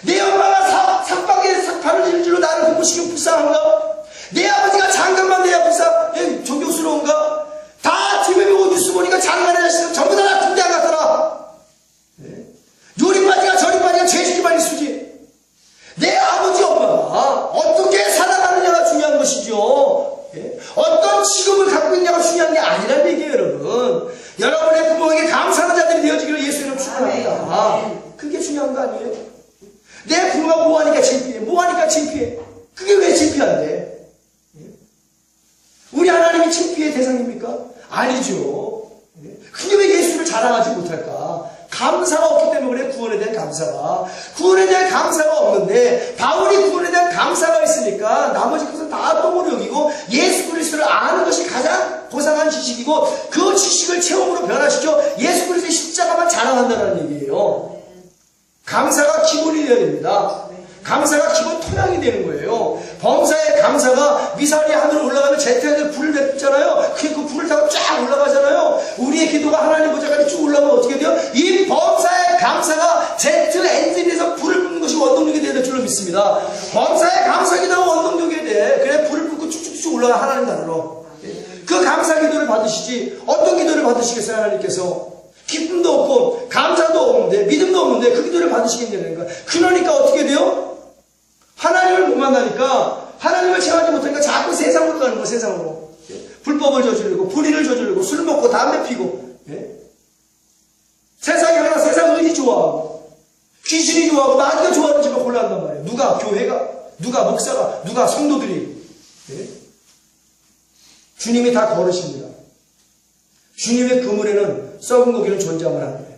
내 엄마가 삭발을 지를 줄로 나를 공부시키면 불쌍한가? 내 아버지가 장관만 돼야 존경스러운가? 다 TV에 보고 뉴스 보니까 장관의 자식은 전부 다 군대 안 갔더라. 요리 빠지가 저리 빠지가 죄짓기만 있으지. 내 아버지 엄마가 어떻게 살아가는 창피해? 그게 왜 창피한데? 우리 하나님이 창피의 대상입니까? 아니죠. 그게 왜 예수를 자랑하지 못할까? 감사가 없기 때문에 그래. 구원에 대한 감사가. 구원에 대한 감사가 없는데 바울이 구원에 대한 감사가 있으니까 나머지 것은 다 똥으로 여기고 예수 그리스도를 아는 것이 가장 고상한 지식이고 그 지식을 체험으로 변화시켜 예수 그리스도의 십자가만 자랑한다는 얘기예요. 감사가 기본이 되어야 됩니다. 감사가 기본 토양이 되는 거예요. 범사의 감사가 미사일이 하늘로 올라가면 제트에서 불을 뱉잖아요. 그 불을 타고 쫙 올라가잖아요. 우리의 기도가 하나님 보좌까지 쭉 올라가면 어떻게 돼요? 이 범사의 감사가 제트 엔진에서 불을 뿜는 것이 원동력이 되는 줄로 믿습니다. 범사의 감사 기도가 원동력이 돼. 그래 불을 뿜고 쭉쭉쭉 올라가 하나님 나라로. 그 감사 기도를 받으시지 어떤 기도를 받으시겠어요 하나님께서? 기쁨도 없고 감사도 없는데 믿음도 없는데 그 기도를 받으시겠냐는 거야. 그러니까 어떻게 돼요? 하나님을 못 만나니까 하나님을 체험하지 못하니까 자꾸 세상으로 가는 거야. 세상으로. 불법을 저지르고 불의를 저지르고 술 먹고 담배 피고 세상에 하나 세상 의지 좋아하고 귀신이 좋아하고 나니까 좋아하는 집에 골라한단 말이에요. 누가? 교회가? 누가? 목사가? 누가? 성도들이? 주님이 다 거르십니다. 주님의 그물에는 썩은 고기는 존재하면 안 돼요.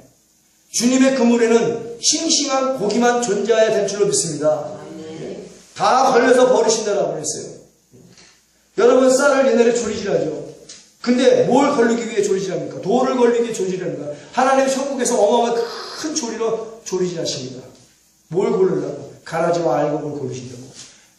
주님의 그물에는 싱싱한 고기만 존재해야 될 줄로 믿습니다. 다 걸려서 버리신다라고 했어요. 여러분 쌀을 옛날에 조리질하죠. 근데 뭘 걸리기 위해 조리질합니까? 돌을 걸리기 위해 조리질하는가? 하나님 천국에서 어마어마한 큰 조리로 조리질하십니다. 뭘 고르려고? 가라지와 알곡을 고르신다고.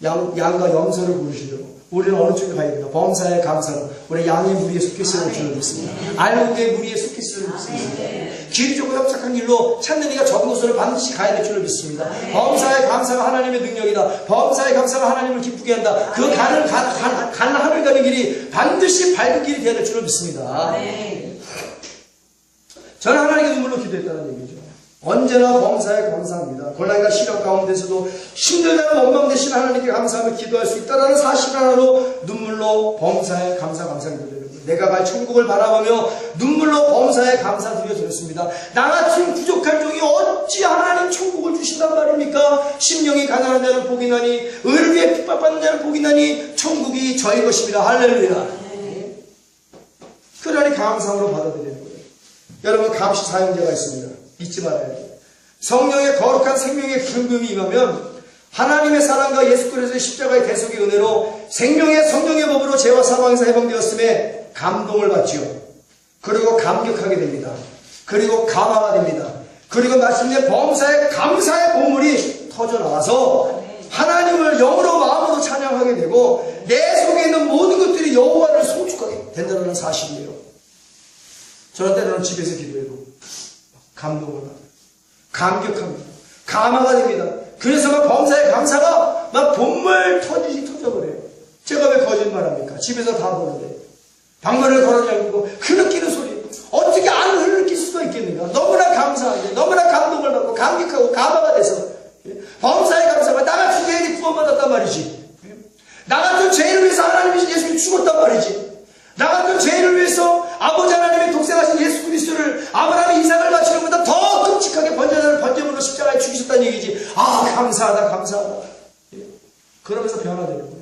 양과 염소를 고르신다고. 우리는 어느 쪽에 가야 됩니까? 범사의 감사로 우리 양의 무리에 속해 있을 줄로 믿습니다. 알곡의 무리에 속해 있을 줄로 믿습니다. 기리적으로 협착한 길로 찾는 이가 적은 곳으로 반드시 가야 될 줄로 믿습니다. 범사의 감사가 하나님의 능력이다. 범사의 감사가 하나님을 기쁘게 한다. 그 가는 하늘 가는 길이 반드시 밝은 길이 되어야 될 줄로 믿습니다. 저는 하나님께 눈물로 기도했다는 얘기죠. 언제나 범사에 감사합니다. 곤란과 시련 가운데서도 힘들다는 원망 대신 하나님께 감사하며 기도할 수 있다는 사실 하나로 눈물로 범사에 감사를 드리는 거예요. 내가 갈 천국을 바라보며 눈물로 범사에 감사드렸습니다. 나같은 부족한 종이 어찌 하나님 천국을 주신단 말입니까? 심령이 가난한 자는 복이 나니 의를 위해 핍박받는 자는 복이 나니 천국이 저희 것입니다. 할렐루야. 그러니 감사함으로 받아들이는 거예요. 여러분 감시 사용자가 있습니다. 잊지 말아야 돼요. 성령의 거룩한 생명의 기름붐이 임하면 하나님의 사랑과 예수 그리스도의 십자가의 대속의 은혜로 생명의 성령의 법으로 죄와 사망에서 해방되었음에 감동을 받지요. 그리고 감격하게 됩니다. 그리고 감화가 됩니다. 그리고 마침내 범사의 감사의 보물이 터져나와서 하나님을 영으로 마음으로 찬양하게 되고 내 속에 있는 모든 것들이 여호와를 송축하게 된다는 사실이에요. 저는 때로는 집에서 기도해도 감동을 받아요. 감격합니다. 감화가 됩니다. 그래서 막 범사의 감사가 막 본물 터지지 터져버려요. 제가 왜 거짓말합니까? 집에서 다 보는데 방문을 걸어잠그고 그 느끼는 소리 어떻게 안 흐르낄 수가 있겠는가? 너무나 감사한데 너무나 감동을 받고 감격하고 감화가 돼서 범사의 감사가 나 같은 죄인이 구원받았단 말이지. 나 같은 죄인을 위해서 하나님이 예수님이 죽었단 말이지. 나 같은 죄인을 위해서 아버지 하나님의 독생하신 예수 그리스도를 아브라함의 이삭을 바치는 것보다 더 끔찍하게 번제물로 십자가에 죽이셨다는 얘기지. 아 감사하다 감사하다. 그러면서 변화되는 거예요.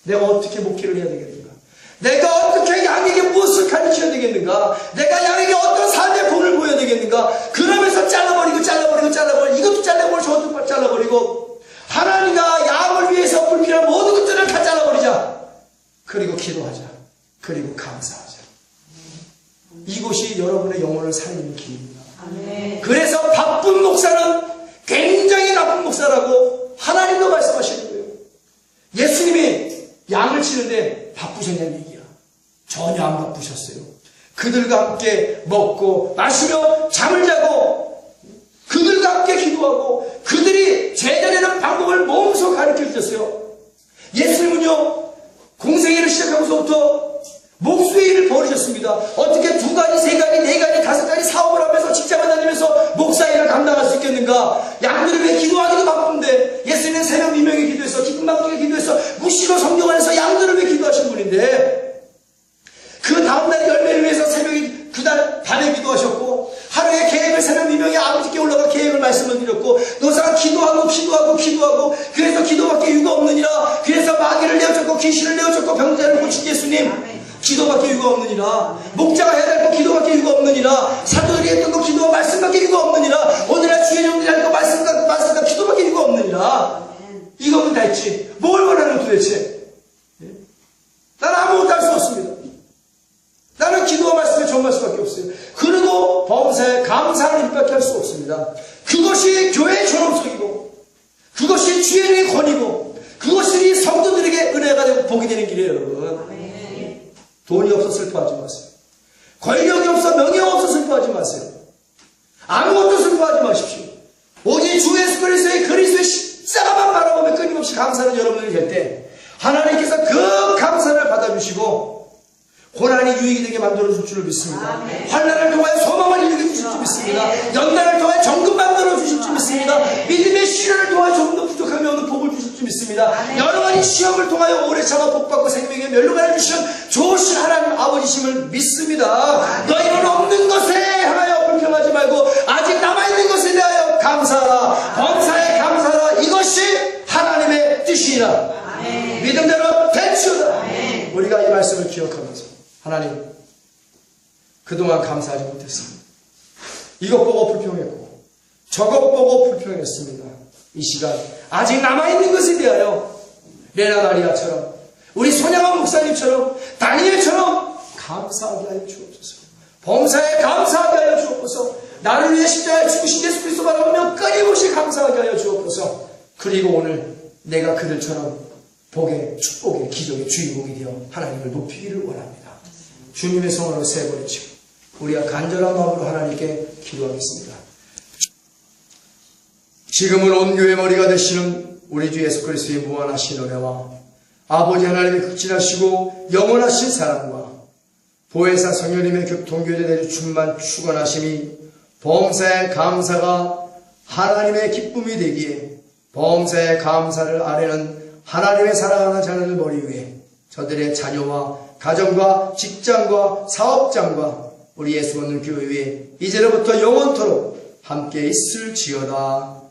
내가 어떻게 목회를 해야 되겠는가? 내가 어떻게 양에게 무엇을 가르쳐야 되겠는가? 내가 양에게 어떤 삶의 본을 보여야 되겠는가? 그러면서 잘라버리고 이것도 잘라버리고 저것도 잘라버리고 하나님과 양을 위해서 불필요한 모든 것들을 다 잘라버리자. 그리고 기도하자. 그리고 감사하자. 이곳이 여러분의 영혼을 살리는 길입니다. 그래서 바쁜 목사는 굉장히 나쁜 목사라고 하나님도 말씀하시는 거예요. 예수님이 양을 치는데 바쁘셨냐는 얘기야. 전혀 안 바쁘셨어요. 그들과 함께 먹고 마시며 잠을 자고 그들과 함께 기도하고 그들이 제자되는 방법을 몸소 가르쳐 주셨어요. 예수님은요 공생애를 시작하면서부터 목수의 일을 벌이셨습니다. 어떻게 2가지, 3가지, 4가지, 5가지 사업을 하면서 직장을 다니면서 목사 일을 감당할 수 있겠는가? 양들을 위해 기도하기도 바쁜데 예수님은 새벽 미명에 기도해서 기쁨 받기에 기도해서 무시로 성경 안에서 양들을 위해 기도하신 분인데 그 다음날 열매를 위해서 새벽에 그날 밤에 기도하셨고 하루의 계획을 새벽 미명에 아버지께 올라가 계획을 말씀을 드렸고 노사가 기도하고 그래서 기도밖에 오신 예수님, 기도밖에 이유가 없느니라. 목자가 해야 될 거 기도밖에 이유가 없느니라. 사도들이 했던 거 기도와 말씀밖에 이유가 없느니라. 오늘날 주의 종들이 할 거 말씀과 기도밖에 이유가 없느니라. 이거면 다 했지. 뭘 원하는 도대체? 나는 아무것도 할 수 없습니다. 나는 기도와 말씀에 전할 수밖에 없어요. 그리고 범사에 감사하는 일밖에 할 수 없습니다. 그것이 교회의 존엄성이고, 그것이 주의 권위고, 그것이 성도들에게 은혜가 되고 복이 되는 길이에요, 여러분. 돈이 없어 슬퍼하지 마세요. 권력이 없어 명예가 없어 슬퍼하지 마세요. 아무것도 슬퍼하지 마십시오. 오직 주 예수 그리스도의 십자가만 바라보며 끊임없이 감사하는 여러분들이 될 때 하나님께서 그 감사를 받아주시고 고난이 유익이 되게 만들어줄 줄을 믿습니다. 환난을 통하여 소망을 이루게 주실 줄 믿습니다. 연단을 통하여 정금 만들어 주실 줄 믿습니다. 믿음의 시련을 통하여 조금 더 부족함이 없는 복을 주실 줄 믿습니다. 여러 가지 시험을 통하여 오래 참아 복받고 생명의 멸류관을 주시는 좋으신 하나님 아버지심을 믿습니다. 너희는 없는 것에 향하여 불평하지 말고 아직 남아있는 것에 대하여 감사하라. 범사에 감사하라. 이것이 하나님의 뜻이라. 믿음대로 되치우다. 우리가 이 말씀을 기억하면서 하나님, 그동안 감사하지 못했습니다. 이것 보고 불평했고 저것 보고 불평했습니다. 이 시간 아직 남아있는 것에 대하여 레나 마리아처럼 우리 손양원 목사님처럼 다니엘처럼 감사하게 하여 주옵소서. 범사에 감사하게 하여 주옵소서. 나를 위해 십자가에 죽으신 예수 그리스도 바라보며 끊임없이 감사하게 하여 주옵소서. 그리고 오늘 내가 그들처럼 복의, 축복의, 기적의 주인공이 되어 하나님을 높이기를 원합니다. 주님의 성으로 세버리시고 우리가 간절한 마음으로 하나님께 기도하겠습니다. 지금은 온 교회 머리가 되시는 우리 주 예수 그리스도의 무한하신 은혜와 아버지 하나님의 극진하시고 영원하신 사랑과 보혜사 성령님의 교통교제 내주 충만 축원하심이 범사의 감사가 하나님의 기쁨이 되기에 범사의 감사를 아뢰는 하나님의 사랑하는 자녀들 머리 위에 저들의 자녀와 가정과 직장과 사업장과 우리 예수 믿는 교회 위에 이제로부터 영원토록 함께 있을지어다.